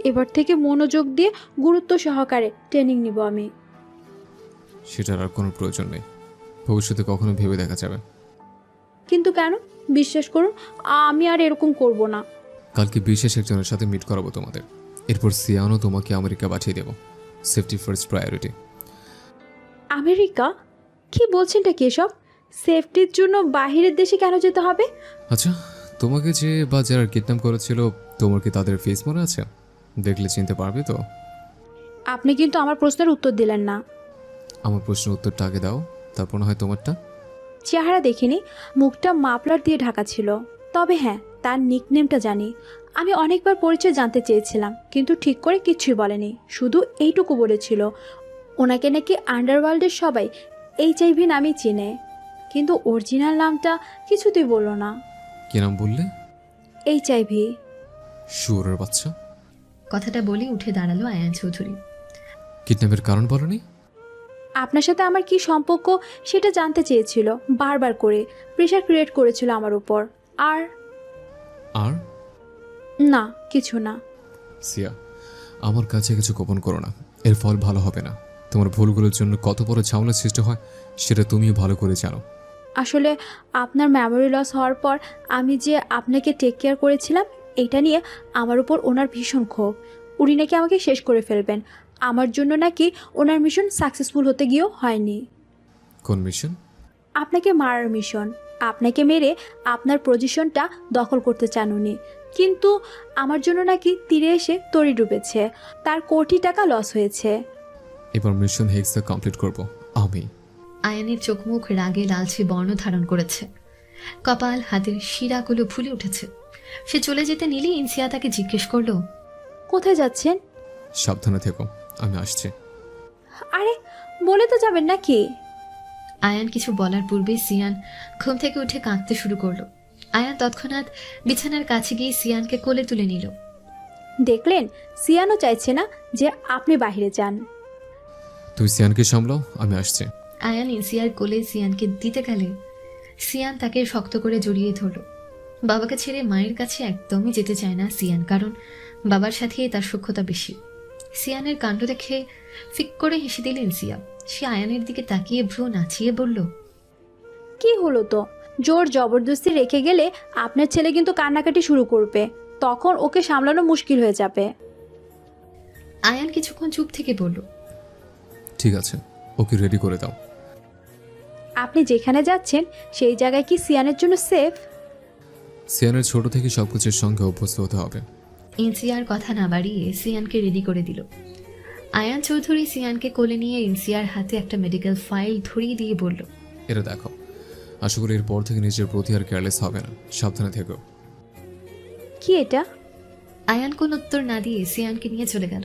এবার থেকে মনোযোগ দিয়ে গুরুত্ব সহকারে ট্রেনিং নিব আমি। সেটার আর কোনো প্রয়োজন নেই, ভবিষ্যতে কখনো ভেবে দেখা যাবে। কিন্তু কেন? বিশ্বাস করুন, আমি আর এরকম করব না। কালকে বিশেষ একজনের সাথে মিট করাবো তোমাদের। এরপর সিয়ানো তোমাকে আমেরিকা পাঠিয়ে দেবো। Safety first priority. আমেরিকা? কি বলছেনটা কি এসব? সেফটির জন্য বাহিরের দেশে কেন যেতে হবে? আচ্ছা, তোমাকে যে বা যারা কিডন্যাপ করেছিল, তোমার কি তাদের ফেস মনে আছে? দেখলে চিনতে পারবে তো? আপনি কিন্তু আমার প্রশ্নের উত্তর দিলেন না। আমার প্রশ্নের উত্তরটা আগে দাও, তারপর না হয় তোমারটা। চেহারা দেখিনি, মুখটা মাফলার দিয়ে ঢাকা ছিল। তবে হ্যাঁ, তার নিকনেমটা জানি। আমি অনেকবার পরিচয় জানতে চেয়েছিলাম, কিন্তু ঠিক করে কিছুই বলেনি। শুধু এইটুকু বলেছিল ওনাকে নাকি আন্ডারওয়ার্ল্ডের সবাই HIV নামই চিনে, কিন্তু অরিজিনাল নামটা কিছুতেই বলল না। কি নাম বললে? HIV। শুয়োরের বাচ্চা। কথাটা বলে উঠে দাঁড়ালো আয়ান চৌধুরী। কিডন্যাপের কারণ বলনি? আপনার সাথে আমার কি সম্পর্ক সেটা জানতে চেয়েছিল, বারবার করে প্রেশার ক্রিয়েট করেছিল আমার উপর। আর আর না, কিছু না। সিয়া, আমার কাছে কিছু গোপন করো না, এর ফল ভালো হবে না। তোমার ভুলগুলোর জন্য কত বড় ঝামেলার সৃষ্টি হয় সেটা তুমিও ভালো করে জানো। আসলে আপনার মেমোরি লস হওয়ার পর আমি যে আপনাকে টেক কেয়ার করেছিলাম, এটা নিয়ে আমার উপর ওনার ভীষণ ক্ষোভ। উনি নাকি আমাকে শেষ করে ফেলবেন। আমার জন্য নাকি ওনার মিশন সাকসেসফুল হতে গিয়েও হয়নি। কোন মিশন? আপনাকে মারার মিশন। আপনাকে মেরে আপনার পজিশনটা দখল করতে চান উনি। কিন্তু আমার জন্য নাকি তীরে এসে তরি ডুবেছে, তার কোটি টাকা লস হয়েছে। এবার মিশন হেক্সা কমপ্লিট করব আমি। আয়ানের চোখ মুখ রাগে লালচে বর্ণ ধারণ করেছে, কপাল হাতের শিরাগুলো ফুলে উঠেছে। সে চলে যেতে নিলেই ইনসিয়া তাকে জিজ্ঞেস করলো, কোথায় যাচ্ছেন? সাবধানে থেকো, আমি আসছি। আরে বলে তো যাবেন নাকি? আয়ান কিছু বলার পূর্বেই সিয়ান ঘুম থেকে উঠে কাঁদতে শুরু করলো। আয়ান তৎক্ষণাৎ বিছানার কাছে গিয়ে সিয়ানকে কোলে তুলে নিল। দেখলেন, সিয়ানও চাইছে না যে আপনি বাইরে যান। তুই সিয়ানকে সামলাও, আমি আসছি। আয়ান ইনসিয়ার কোলে সিয়ানকে দিতে গেলে সিয়ান তাকে শক্ত করে জড়িয়ে ধরল। বাবাকে ছেড়ে মায়ের কাছে একদমই যেতে চায় না সিয়ান, কারণ বাবার সাথে তার সখ্যতা বেশি। সিয়ানের কাণ্ড দেখে ফিক করে হেসে দিল ইনসিয়া। সে আয়ানের দিকে তাকিয়ে ভ্রু নাচিয়ে বলল, কি হলো তো? জোর জবরদস্তি রেখে গেলে আপনার ছেলে কিন্তু কান্নাকাটি শুরু করবে, তখন ওকে সামলানো মুশকিল হয়ে যাবে। আয়ান কিছুক্ষণ চুপ থেকে বলল, ঠিক আছে, ওকে রেডি করে দাও। আপনি যেখানে যাচ্ছেন সেই জায়গায় কি সিয়ানের জন্য সেফ? সিয়ানের ছোট থেকে সবকিছুর সঙ্গে অভ্যস্ত হতে হবে। ইনসিয়ার কথা না বাড়িয়ে সিয়ানকে রেডি করে দিল। আয়ান চৌধুরী সিয়ানকে কোলে নিয়ে ইনসিয়ার হাতে একটা মেডিকেল ফাইল ধরিয়ে দিয়ে বলল, এটা দেখো, আশা করি এরপর থেকে নিজের প্রতি আর কেয়ারলেস হবে না, সাবধানে থেকো। কি এটা? আয়ান কোন উত্তর না দিয়ে সিয়ানকে নিয়ে চলে গেল।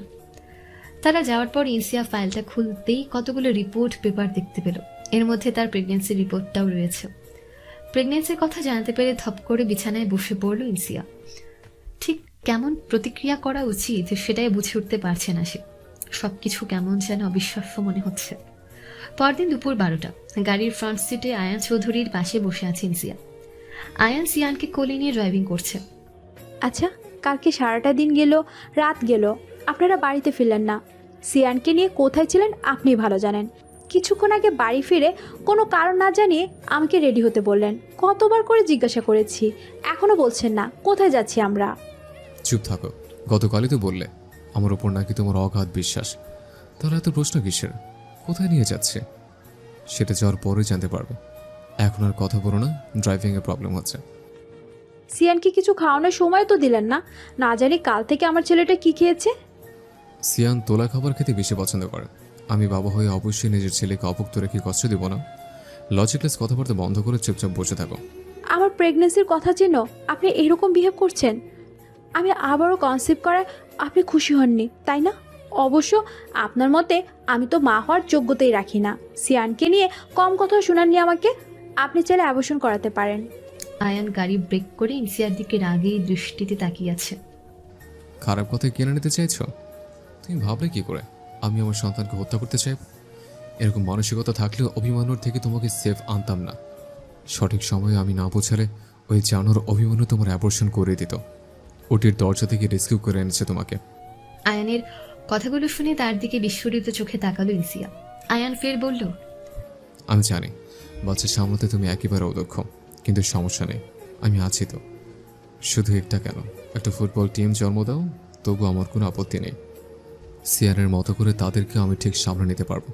তারা যাওয়ার পর ইনসিয়া ফাইলটা খুলতেই কতগুলো রিপোর্ট পেপার দেখতে পেল। এর মধ্যে তার প্রেগনেন্সি রিপোর্টটাও রয়েছে। প্রেগনেন্সির কথা জানতে পেরে থপ করে বিছানায় বসে পড়ল ইনসিয়া। ঠিক কেমন প্রতিক্রিয়া করা উচিত সেটাই বুঝে উঠতে পারছে না সে। সবকিছু কেমন যেন অবিশ্বাস্য মনে হচ্ছে। পরদিন দুপুর 12টা, গাড়ির ফ্রন্ট সিটে আয়ান চৌধুরীর পাশে বসে আছে ইনসিয়া। আয়ান সিয়ানকে কোলে নিয়ে ড্রাইভিং করছে। আচ্ছা, কালকে সারাটা দিন গেল, রাত গেল, আপনারা বাড়িতে ফিরলেন না। সিয়ানকে নিয়ে কোথায় ছিলেন আপনি ভালো জানেন। কিছুক্ষণ আগে বাড়ি ফিরে কোনো কারণ না জানিয়ে আমাকে রেডি হতে বললেন। কতবার করে জিজ্ঞাসা করেছি, এখনো বলছেন না। কোথায় যাচ্ছি আমরা? চুপ থাকো, গতকালই তো বললে আমার ওপর নাকি তোমার অগাধ বিশ্বাস। তাহলে এত প্রশ্ন কিসের? কোথায় নিয়ে যাচ্ছে সেটা যাওয়ার পরে জানতে পারবে। এখন আর কথা বলো না, ড্রাইভিংয়ে প্রবলেম হচ্ছে। সিয়ানকে কিছু খাওয়ানোর সময় তো দিলেন না। না জানি কাল থেকে আমার ছেলেটা কি খেয়েছে। সিয়ান তোলা খাবার খেতে বেশি পছন্দ করে। আমি বাবা হয়ে অবশ্যই নিজের ছেলেকে অপুক্ত রেখে কষ্ট দেব না। লজিকলেস কথাবার্তা বন্ধ করে চুপচাপ বসে থাকো। আমার প্রেগনেন্সির কথা জেন আপনি এরকম বিহেভ করছেন। আমি আবারও কনসিভ করায় আপনি খুশি হননি, তাই না? অবশ্য আপনার মতে আমি তো মা হওয়ার যোগ্যতাই রাখি না। সিয়ানকে নিয়ে কম কথা শোনাননি আমাকে। আপনি চাইলে অ্যাবর্শন করাতে পারেন। আয়ান গাড়ি ব্রেক করে ইনসিয়ার দিকে রাগী দৃষ্টিতে তাকিয়ে আছে। খারাপ কথায় কেনে নিতে চাইছো? তুমি ভাবলে কি করে আমি আমার সন্তানকে হত্যা করতে চাই? এরকম মানসিকতা থাকলেও অভিমানুর থেকে তোমাকে সেফ আনতাম না। সঠিক সময়ে আমি না পৌঁছালে ওই জানোর অভিমানু তোমার অ্যাবর্শন করে দিত। ওটির দরজা থেকে রেস্কিউ করে এনেছে তোমাকে। আয়ানের কথাগুলো শুনে তার দিকে বিস্ফোরিত চোখে তাকালো ইনসিয়া। আয়ান ফের বলল, আমি জানি বাচ্চা সামলাতে তুমি একেবারে অদক্ষ, কিন্তু সমস্যা নেই, আমি আছি তো। শুধু একটা কেন, একটা ফুটবল টিম জন্ম দাও, তবু আমার কোনো আপত্তি নেই। সিয়ানের মতো করে তাদেরকে আমি ঠিক সামলে নিতে পারবো।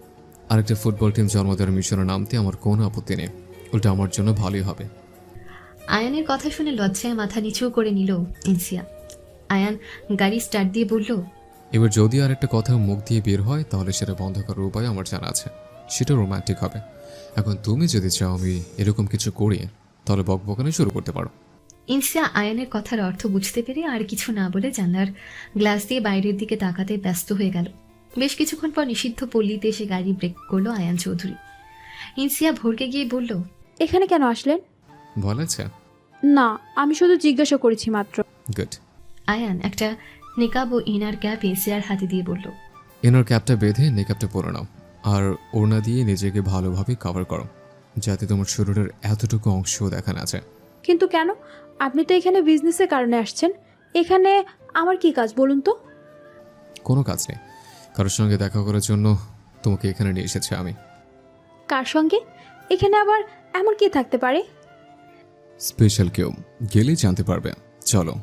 আরেকটা ফুটবল টিম জন্ম দেওয়ার মিশনে নামতে আমার কোনো আপত্তি নেই, ওটা আমার জন্য ভালোই হবে। আয়ানের কথা শুনে লজ্জায় মাথা নিচু করে নিল ইনসিয়া। আয়ান গাড়ি স্টার্ট দিয়ে বলল, এবার যদি আর একটা কথা মুখ দিয়ে বের হয় তাহলে সেটা বন্ধ করার উপায় আমার জানা আছে, সেটা রোমান্টিক হবে। এখন তুমি যদি চাও আমি এরকম কিছু করি তাহলে বকবকানি শুরু করতে পারো। ইনসিয়া আয়ানের কথার অর্থ বুঝতে পেরে আর কিছু না বলে জানলার গ্লাস দিয়ে বাইরের দিকে তাকাতে ব্যস্ত হয়ে গেল। বেশ কিছুক্ষণ পর নিষিদ্ধ পল্লীতে এসে গাড়ি ব্রেক করলো আয়ান চৌধুরী। ইনসিয়া ভরকে গিয়ে বলল, এখানে কেন আসলেন? ভয় লাগছে? না, আমি শুধু জিজ্ঞাসা করেছি মাত্র। গুড। আয়ান একটা নিকাব ও ইনার ক্যাপ ইনসিয়ার হাতে দিয়ে বলল, ইনার ক্যাপটা বেঁধে নেকআপটা পরে নাও, আর ওড়না দিয়ে নিজেকে ভালোভাবে কভার করো, যাতে তোমার শরীরের এতটুকু অংশও দেখা না যায়। কিন্তু কেন? আপনি তো এখানে বিজনেসের কারণে আসছেন। এখানে আমার কি কাজ বলুন তো? কোনো কাজ নেই, কারোর সঙ্গে দেখা করার জন্য তোমাকে এখানে নিয়ে এসেছি আমি। কার সঙ্গে? এখানে আবার এমন কি থাকতে পারে? স্পেশাল কেউ, গেলেই জানতে পারবে। চলো।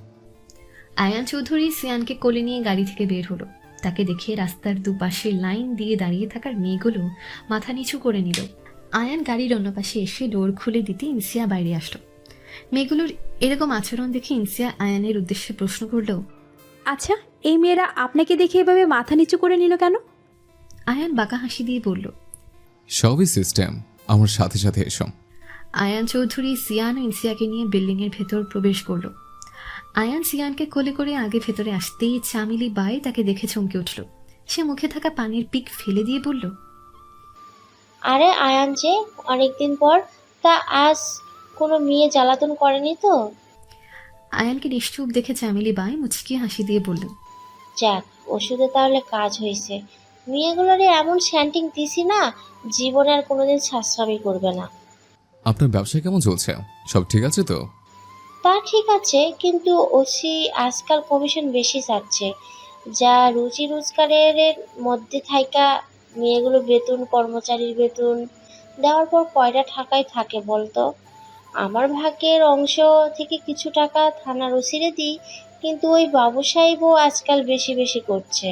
আয়ান চৌধুরী সিয়ানকে কোলে নিয়ে গাড়ি থেকে বের হলো। তাকে দেখে রাস্তার দুপাশে লাইন দিয়ে দাঁড়িয়ে থাকার মেয়েগুলো মাথা নিচু করে নিল। আয়ান গাড়ির অন্য পাশে এসে ডোর খুলে দিতে ইনসিয়া বাইরে আসলো। মেয়েগুলোর এরকম আচরণ দেখে ইনসিয়া আয়ানের উদ্দেশ্যে প্রশ্ন করল, আচ্ছা, এই মেয়েরা আপনাকে দেখে এভাবে মাথা নিচু করে নিল কেন? আয়ান বাঁকা হাসি দিয়ে বলল, সবই সিস্টেম, আমার সাথে সাথে এসো। আয়ান চৌধুরী সিয়ান ও ইনসিয়াকে নিয়ে বিল্ডিংয়ের ভেতর প্রবেশ করলো। আয়ান সিয়ানকে কোলে করে আগে ভেতরে আসতেই চামিলি বাই তাকে দেখে চমকে উঠল। সে মুখে থাকা পানির পিক ফেলে দিয়ে বলল, আরে আয়ান যে, অনেকদিন পর। তা আজ কোনো মেয়ে জ্বালাতন করেনি তো? আয়ানকে নিশ্চুপ দেখে চামিলি বাই মুচকি হাসি দিয়ে বলল, যাক, ওষুধে তাহলে কাজ হয়েছে। মেয়েগুলোরে এমন স্যান্টিং দিছি না, জীবনে আর কোনোদিন ছাড়ছামি করবে না। আপনার ব্যবসা কেমন চলছে? সব ঠিক আছে তো? তা ঠিক আছে, কিন্তু ওসি আজকাল কমিশন বেশি চাচ্ছে। যা রুজি রোজগারের মধ্যে থাইকা মেয়েগুলো বেতন, কর্মচারীর বেতন দেওয়ার পর কয়টা টাকায় থাকে বলতো? আমার ভাগ্যের অংশ থেকে কিছু টাকা থানার ওসিরে দিই, কিন্তু ওই বাবু সাহেবও আজকাল বেশি বেশি করছে।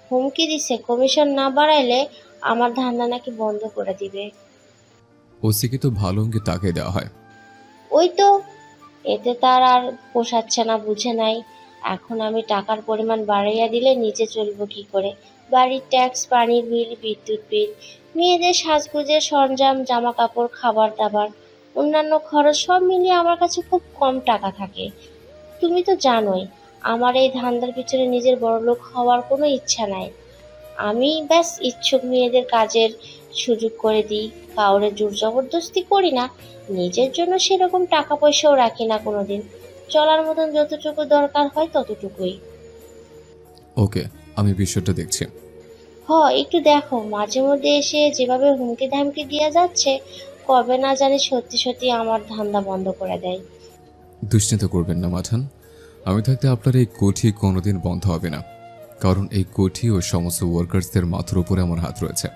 হুমকি দিছে কমিশন না বাড়াইলে আমার ধান্দা নাকি বন্ধ করে দিবে। ওসিকে তো ভালো অঙ্কে তাকে দেওয়া হয়। ওই তো, এতে তার আর পোষাচ্ছে না, বুঝে নাই। এখন আমি টাকার পরিমাণ বাড়াইয়া দিলে নিজে চলবো কি করে? বাড়ির ট্যাক্স, পানির বিল, বিদ্যুৎ বিল, মেয়েদের সাজগোজের সরঞ্জাম, জামা কাপড়, খাবার দাবার, অন্যান্য খরচ সব মিলিয়ে আমার কাছে খুব কম টাকা থাকে। তুমি তো জানোই আমার এই ধান্দার পিছনে নিজের বড়লোক হওয়ার কোনো ইচ্ছা নাই। আমি ব্যাস ইচ্ছুক মেয়েদের কাজের সুযোগ করে দিই, কাউরে জোর জবরদস্তি করি না। নিজের জন্য সেরকম টাকা পয়সাও রাখি না কোনোদিন। চলার মতন যতটুকু দরকার হয় ততটুকুই। ওকে, আমি বিষয়টা দেখছি। একটু দেখো, মাঝে মধ্যে এসে যেভাবে হুমকি ধামকি দিয়ে যাচ্ছে, কবে না জানি সত্যি সত্যি আমার ধান্দা বন্ধ করে দেয়। দুশ্চিন্তা করবেন না মাঠান, আমি থাকতে আপনার এই কোঠি কোনোদিন বন্ধ হবে না। কারণ এই কোঠি ও সমস্ত ওয়ার্কার্সদের মাথার উপরে আমার হাত রয়েছে,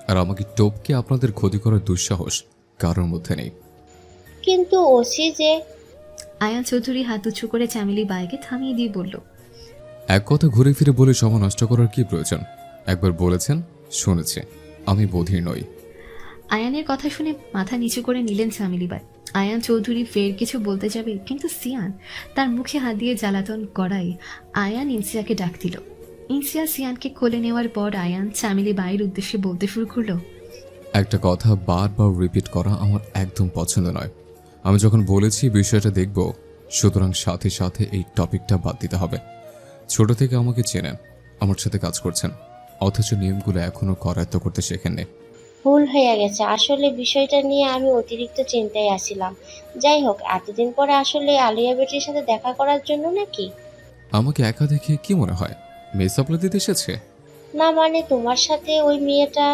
আর আমাকে টপকে আপনাদের ক্ষতি করার দুঃসাহস কারোর মধ্যে নেই। কিন্তু ওসি যে। আয়ান চৌধুরী হাত উঁচু করে চামেলি বাইকে থামিয়ে দিয়ে বলল, এক কথা ঘুরে ফিরে বলে সময় নষ্ট করার কি প্রয়োজন? একবার বলেছেন, শুনেছে, আমি বধির নই। আয়ানের কথা শুনে মাথা নিচু করে নিলেন চামেলি বাই। আয়ান চৌধুরী ফের কিছু বলতে যাবে, কিন্তু সিয়ান তার মুখে হাত দিয়ে জ্বালাতন করায় আয়ান ইনসিয়াকে ডাক দিল। ইনসিয়া সিয়ানকে কোলে নেওয়ার পর আয়ান চামেলি বাইয়ের উদ্দেশ্যে বলতে শুরু করলো, একটা কথা বারবার রিপিট করা আমার একদম পছন্দ নয়। আমি যখন বলেছি বিষয়টা দেখব, সুতরাং সাথে সাথে এই টপিকটা বাদ দিতে হবে। ছোট থেকে আমাকে চেনেন, আমার সাথে কাজ করছেন, অথচ নিয়মগুলো এখনো করায়ত্ত করতে শেখেননি। ভুল হয়ে গেছে, আসলে বিষয়টা নিয়ে আমি অতিরিক্ত চিন্তায় আছিলাম। যাই হোক, এতদিন পরে আসলে আলিয়া বেটির সাথে দেখা করার জন্য নাকি? আমাকে একা দেখে কি মনে হয় মেয়ে সাপ্লাই দিতে এসেছে? না মানে তোমার সাথে ওই মেয়েটা।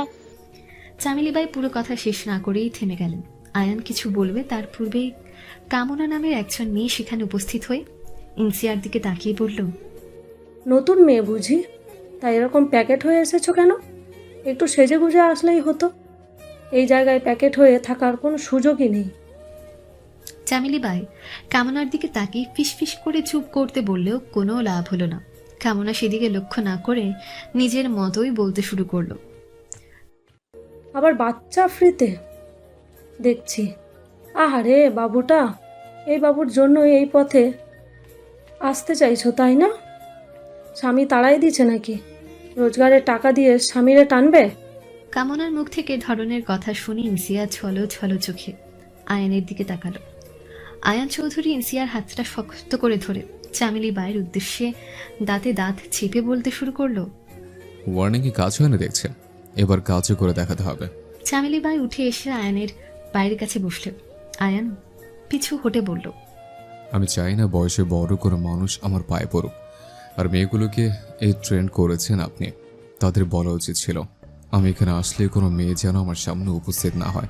চামেলি বাই পুরো কথা শেষ না করেই থেমে গেলেন। আয়ান কিছু বলবে তার পূর্বেই কামনা নামের একজন মেয়ে সেখানে উপস্থিত হয়ে ইনসিয়ার দিকে তাকিয়ে বলল, নতুন মেয়ে বুঝি? তাই এরকম প্যাকেট হয়ে এসেছো কেন? একটু সেজে গুজে আসলেই হতো। এই জায়গায় প্যাকেট হয়ে থাকার কোনো সুযোগই নেই। চামেলি বাই কামনার দিকে তাকিয়ে ফিসফিস করে চুপ করতে বললেও কোনো লাভ হলো না। কামনা সেদিকে লক্ষ্য না করে নিজের মতোই বলতে শুরু করলো, আবার বাচ্চা ফ্রিতে দেখছি। আহারে বাবুটা, এই বাবুর জন্য এই পথে আসতে চাইছো তাই না? স্বামী তাড়াই দিচ্ছে নাকি? রোজগারের টাকা দিয়ে স্বামীরে টানবে? কামনার মুখ থেকে ধরনের কথা শুনে ইনসিয়া ছলো ছলো চোখে আয়ানের দিকে তাকালো। আয়ান চৌধুরী ইনসিয়ার হাতটা শক্ত করে ধরে চামেলি বায়ের উদ্দেশ্যে দাঁতে দাঁত চেপে বলতে শুরু করলো, ওয়ার্নিংয়ে কাজ হয় না দেখছেন, এবার কাজও করে দেখাতে হবে। চামেলি বাই উঠে এসে আয়ানের বাইরের কাছে বসলেন। আয়ান পিছু হটে বলল, আমি চাই না বয়সে বড় কোনো মানুষ আমার পায়ে পড়ুক। আর মেয়েগুলোকে এই ট্রেন্ড করেছেন আপনি, তাদের বলা উচিত ছিল আমি এখানে আসলে কোনো মেয়ে যেন আমার সামনে উপস্থিত না হয়।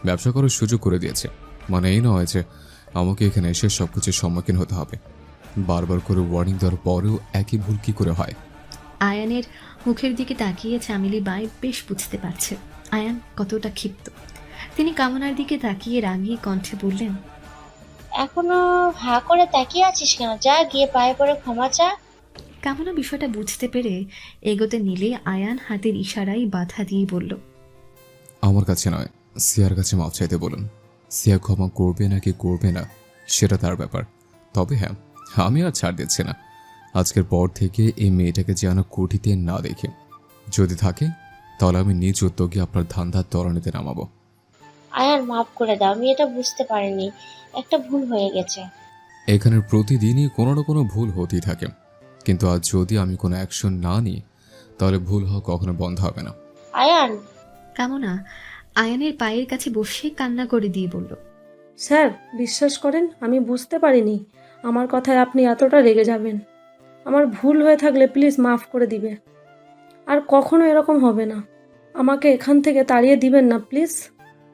ব্যবসা করার সুযোগ করে দিয়েছে, মানে এই নয় যে আমাকে এখানে এসে সব কিছুর সম্মুখীন হতে হবে। বারবার করে ওয়ার্নিং দেওয়ার পরেও একই ভুল কী করে হয়? আয়ানের মুখের দিকে তাকিয়ে চামেলি বাই বেশ বুঝতে পারছে আয়ান কতটা ক্ষিপ্ত। তিনি কামনার দিকে তাকিয়ে রাগিয়ে কণ্ঠে বললেন, এখনো হা করে তাকিয়ে আছিস কেন? যা গিয়ে পায়ে পড়ে ক্ষমা চা। কামনা বিষয়টা বুঝতে পেরে এগোতে নিলে আয়ান হাতের ইশারায় বাধা দিয়ে বলল, আমার কাছে নয়, সিয়ার কাছে মাপ চাইতে বলুন। সিয়া ক্ষমা করবে নাকি করবে না সেটা তার ব্যাপার। তবে হ্যাঁ, আমি আর ছাড় দিচ্ছি না। আজকের পর থেকে এই মেয়েটাকে যেন কোঠিতে না দেখে, যদি থাকে তাহলে আমি নিজ উদ্যোগে আপনার ধান্দার তরণীতে নামাবো। আয়ান মাফ করে দাও, আমি এটা বুঝতে পারিনি, একটা ভুল হয়ে গেছে। এখানের প্রতিদিনই কোনো না কোনো ভুল হতেই থাকে, কিন্তু আজ যদি আমি কোনো অ্যাকশন না নিই তাহলে ভুল হওয়া কখনো বন্ধ হবে না। আয়ান। কামনা আয়ানের পায়ের কাছে বসে কান্না করে দিয়ে বলল, স্যার বিশ্বাস করেন, আমি বুঝতে পারিনি আমার কথায় আপনি এতটা রেগে যাবেন। আমার ভুল হয়ে থাকলে প্লিজ মাফ করে দিবে। আর কখনো এরকম হবে না। আমাকে এখান থেকে তাড়িয়ে দিবেন না প্লিজ।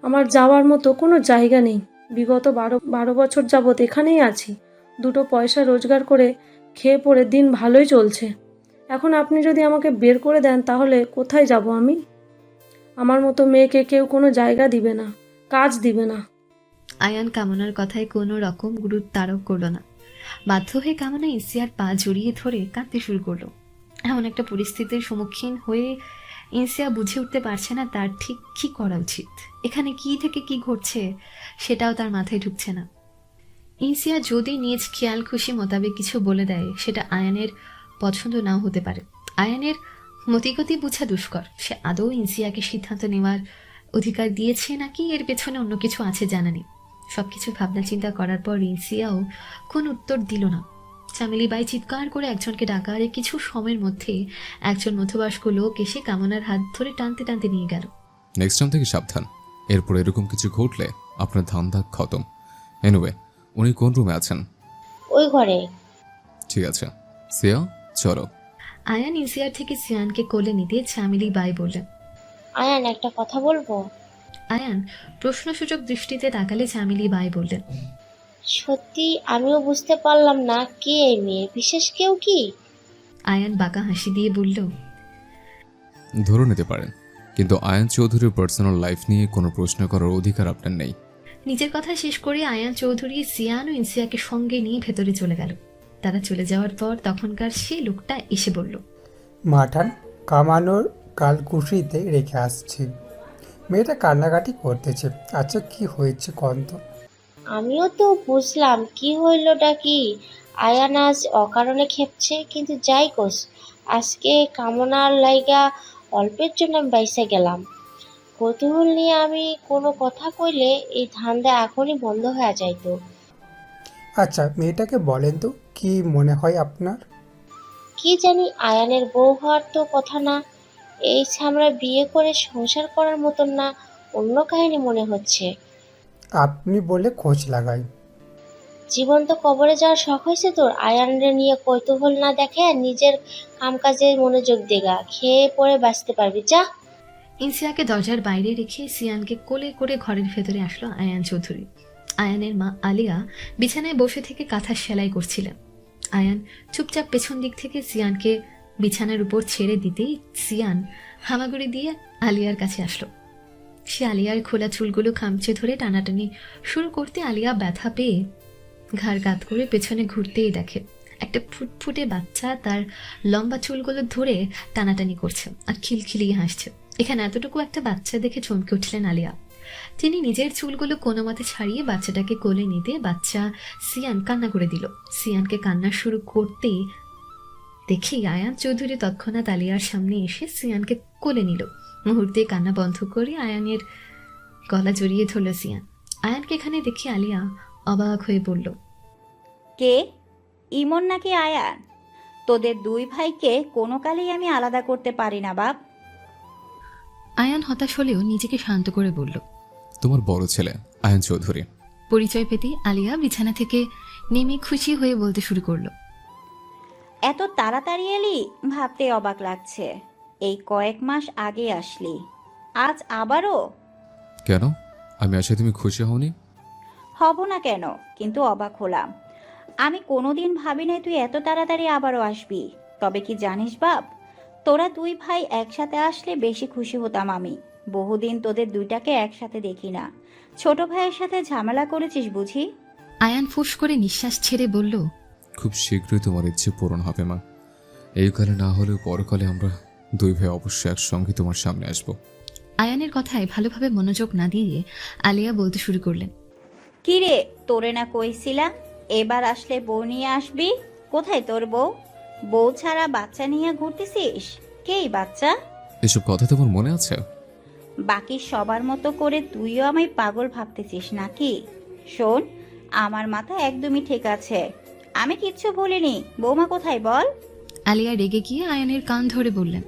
আমার যাওয়ার মতো কোনো জায়গা নেই, বিগত 12 বছর যাবৎ এখানেই আছি, দুটো পয়সা রোজগার করে খেয়ে পড়ে দিন ভালোই চলছে। এখন আপনি যদি আমাকে বের করে দেন তাহলে কোথায় যাব আমি? আমার মতো মেয়েকে কেউ কোনো জায়গা দিবে না, কাজ দিবে না। আয়ান কামনার কথায় কোনো রকম গুরুত্ব আরোপ করলো না। বাধ্য হয়ে কামনা ইনসিয়ার পা জড়িয়ে ধরে কাঁদতে শুরু করলো। এমন একটা পরিস্থিতির সম্মুখীন হয়ে ইনসিয়া বুঝে উঠতে পারছে না তার ঠিক কী করা উচিত। এখানে কি থেকে কি ঘটছে সেটাও তার মাথায় ঢুকছে না। ইনসিয়া যদি নিজ খেয়াল খুশি মোতাবেক কিছু বলে দেয় সেটা আয়ানের পছন্দ নাও হতে পারে। আয়ানের মতিগতি বোঝা দুষ্কর। সে আদৌ ইনসিয়াকে সিদ্ধান্ত নেওয়ার অধিকার দিয়েছে নাকি এর পেছনে অন্য কিছু আছে জানা নেই। সবকিছু ভাবনা চিন্তা করার পর ইনসিয়াও কোন উত্তর দিল না। চামেলি বাই চিৎকার করে একজনকে ডাকা আর কিছু সময়ের মধ্যে একজন মধ্যবয়স্ক লোক এসে কামনার হাত ধরে টানতে টানতে নিয়ে গেল। নেক্সট টাইম থেকে সাবধান, এরপর এরকম কিছু ঘটলে আপনার ধান্দা খতম। এনিওয়ে, উনি কোন রুমে আছেন? ওই ঘরে। ঠিক আছে সিয়া, চলো। আয়ান ইনসিয়ার থেকে সিয়ানকে কোলে নিতে চামেলি বাই বললেন। আয়ান, একটা কথা বলবো? আয়ান প্রশ্নসূচক দৃষ্টিতে তাকালে চামেলি বাই বললেন। সত্যি আমিও বুঝতে পারলাম না কে এই মেয়ে, বিশেষ কেউ কি? আয়ান বাঁকা হাসি দিয়ে বলল, ধরে নিতে পারেন, কিন্তু আয়ান চৌধুরীর পার্সোনাল লাইফ নিয়ে কোনো প্রশ্ন করার অধিকার আপনার নেই। নিজের কথা শেষ করে আয়ান চৌধুরী সিয়ান ও ইনসিয়াকে সঙ্গে নিয়ে ভেতরে চলে গেল। তারা চলে যাওয়ার পর তখনকার সেই লোকটা এসে বলল, মাঠান কামানোর কালকুশিতে রেখে আসছি। মেয়েটা কান্নাকাটি করতেছে। আচ্ছা কি হয়েছে কন্ত? আমিও তো বুঝলাম কি হইলটা কি। আয়ান আজ অকারণে খেপছে, কিন্তু যাই কোস, আজকে কামনার লাইগা অল্পের জন্য আমি বাইসে গেলাম। কৌতূহল নিয়ে আমি কোনো কথা কইলে এই ধান্দা এখনই বন্ধ হয়ে যাইতো। আচ্ছা মেয়েটাকে বলেন তো কি মনে হয় আপনার? কি জানি, আয়ানের বউ হওয়ার তো কথা না। এই ছামড়া বিয়ে করে সংসার করার মতন না, অন্য কাহিনী মনে হচ্ছে। আপনি বলে খোঁজ লাগাই। জীবন্ত কবরে যাওয়ার শখ হয়েছে তোর? আয়ানরে নিয়ে কৌতূহল না দেখে নিজের কামকাজে মনোযোগ দেগা, খেয়ে পড়ে বাঁচতে পারবি, যা। ইনসিয়াকে দরজার বাইরে রেখে সিয়ানকে কোলে করে ঘরের ভেতরে আসলো আয়ান চৌধুরী। আয়ানের মা আলিয়া বিছানায় বসে থেকে কাঁথা সেলাই করছিলেন। আয়ান চুপচাপ পেছন দিক থেকে সিয়ানকে বিছানার উপর ছেড়ে দিতেই সিয়ান হামাগুড়ি দিয়ে আলিয়ার কাছে আসলো। সে আলিয়ার খোলা চুলগুলো খামচে ধরে টানাটানি শুরু করতে আলিয়া ব্যথা পেয়ে ঘাড় কাত করে পেছনে ঘুরতেই দেখে একটা ফুটফুটে বাচ্চা তার লম্বা চুলগুলো ধরে টানাটানি করছে আর খিলখিলিয়ে হাসছে। এখানে এতটুকু একটা বাচ্চা দেখে চমকে উঠলেন আলিয়া। তিনি নিজের চুলগুলো কোনো মতে ছাড়িয়ে বাচ্চাটাকে কোলে নিতে বাচ্চা সিয়ান কান্না করে দিল। সিয়ানকে কান্না শুরু করতেই দেখেই আয়ান চৌধুরী তৎক্ষণাৎ আলিয়ার সামনে এসে সিয়ানকে কোলে নিল। মুহূর্তে কান্না বন্ধ করে আয়ানের গলা জড়িয়ে ধরল সিয়ান। আয়ানকে এখানে দেখে আলিয়া অবাক হয়ে বলল, কে? ইমন নাকি আয়ান? তোদের দুই ভাইকে কোনো কালেই আমি আলাদা করতে পারি না বাপ। আয়ান হতাশ হলেও নিজেকে শান্ত করে বলল, তোমার বড় ছেলে আয়ান চৌধুরী। পরিচয় পেতেই আলিয়া বিছানা থেকে নেমে খুশি হয়ে বলতে শুরু করলো, এত তাড়াতাড়ি এলি ভাবতে অবাক লাগছে। এই কয়েক মাস আগে আসলি, আজ আবারও? কেন, আমি আসে তুমি খুশি হওনি? হব না কেন, কিন্তু অবাক হলাম। আমি কোনোদিন ভাবি নাই তুই এত তাড়াতাড়ি আবারও আসবি। তবে কি জানিস বাপ, তোরা দুই ভাই একসাথে আসলে বেশি খুশি হতাম আমি। বহুদিন তোদের দুইটাকে একসাথে দেখি না। ছোট ভাইয়ের সাথে ঝামেলা করেছিস বুঝি? আয়ান ফুস করে নিঃশ্বাস ছেড়ে বলল, খুব শীঘ্রই তোমার ইচ্ছে পূরণ হবে মা। এই কালে না হলেও পরকালে আমরা দুই ভাই অবশ্যই একসঙ্গে তোমার সামনে আসব। আয়ানের কথায় ভালোভাবে মনোযোগ না দিয়ে আলিয়া বলতে শুরু করলেন, কি রে, তোরে না কইছিলাম এবার আসলে বউ নিয়ে আসবি? কোথায় তোর বউ? বউ ছাড়া বাচ্চা নিয়ে ঘুরতেছিস? কেই বাচ্চা? এসব কথা তোমার মনে আছে? বাকি সবার মতো করে তুইও আমায় পাগল ভাবতেছিস নাকি? শোন, আমার মাথা একদমই ঠিক আছে, আমি কিচ্ছু বলিনি। বৌমা কোথায় বল? আলিয়া রেগে গিয়ে আয়ানের কান ধরে বললেন,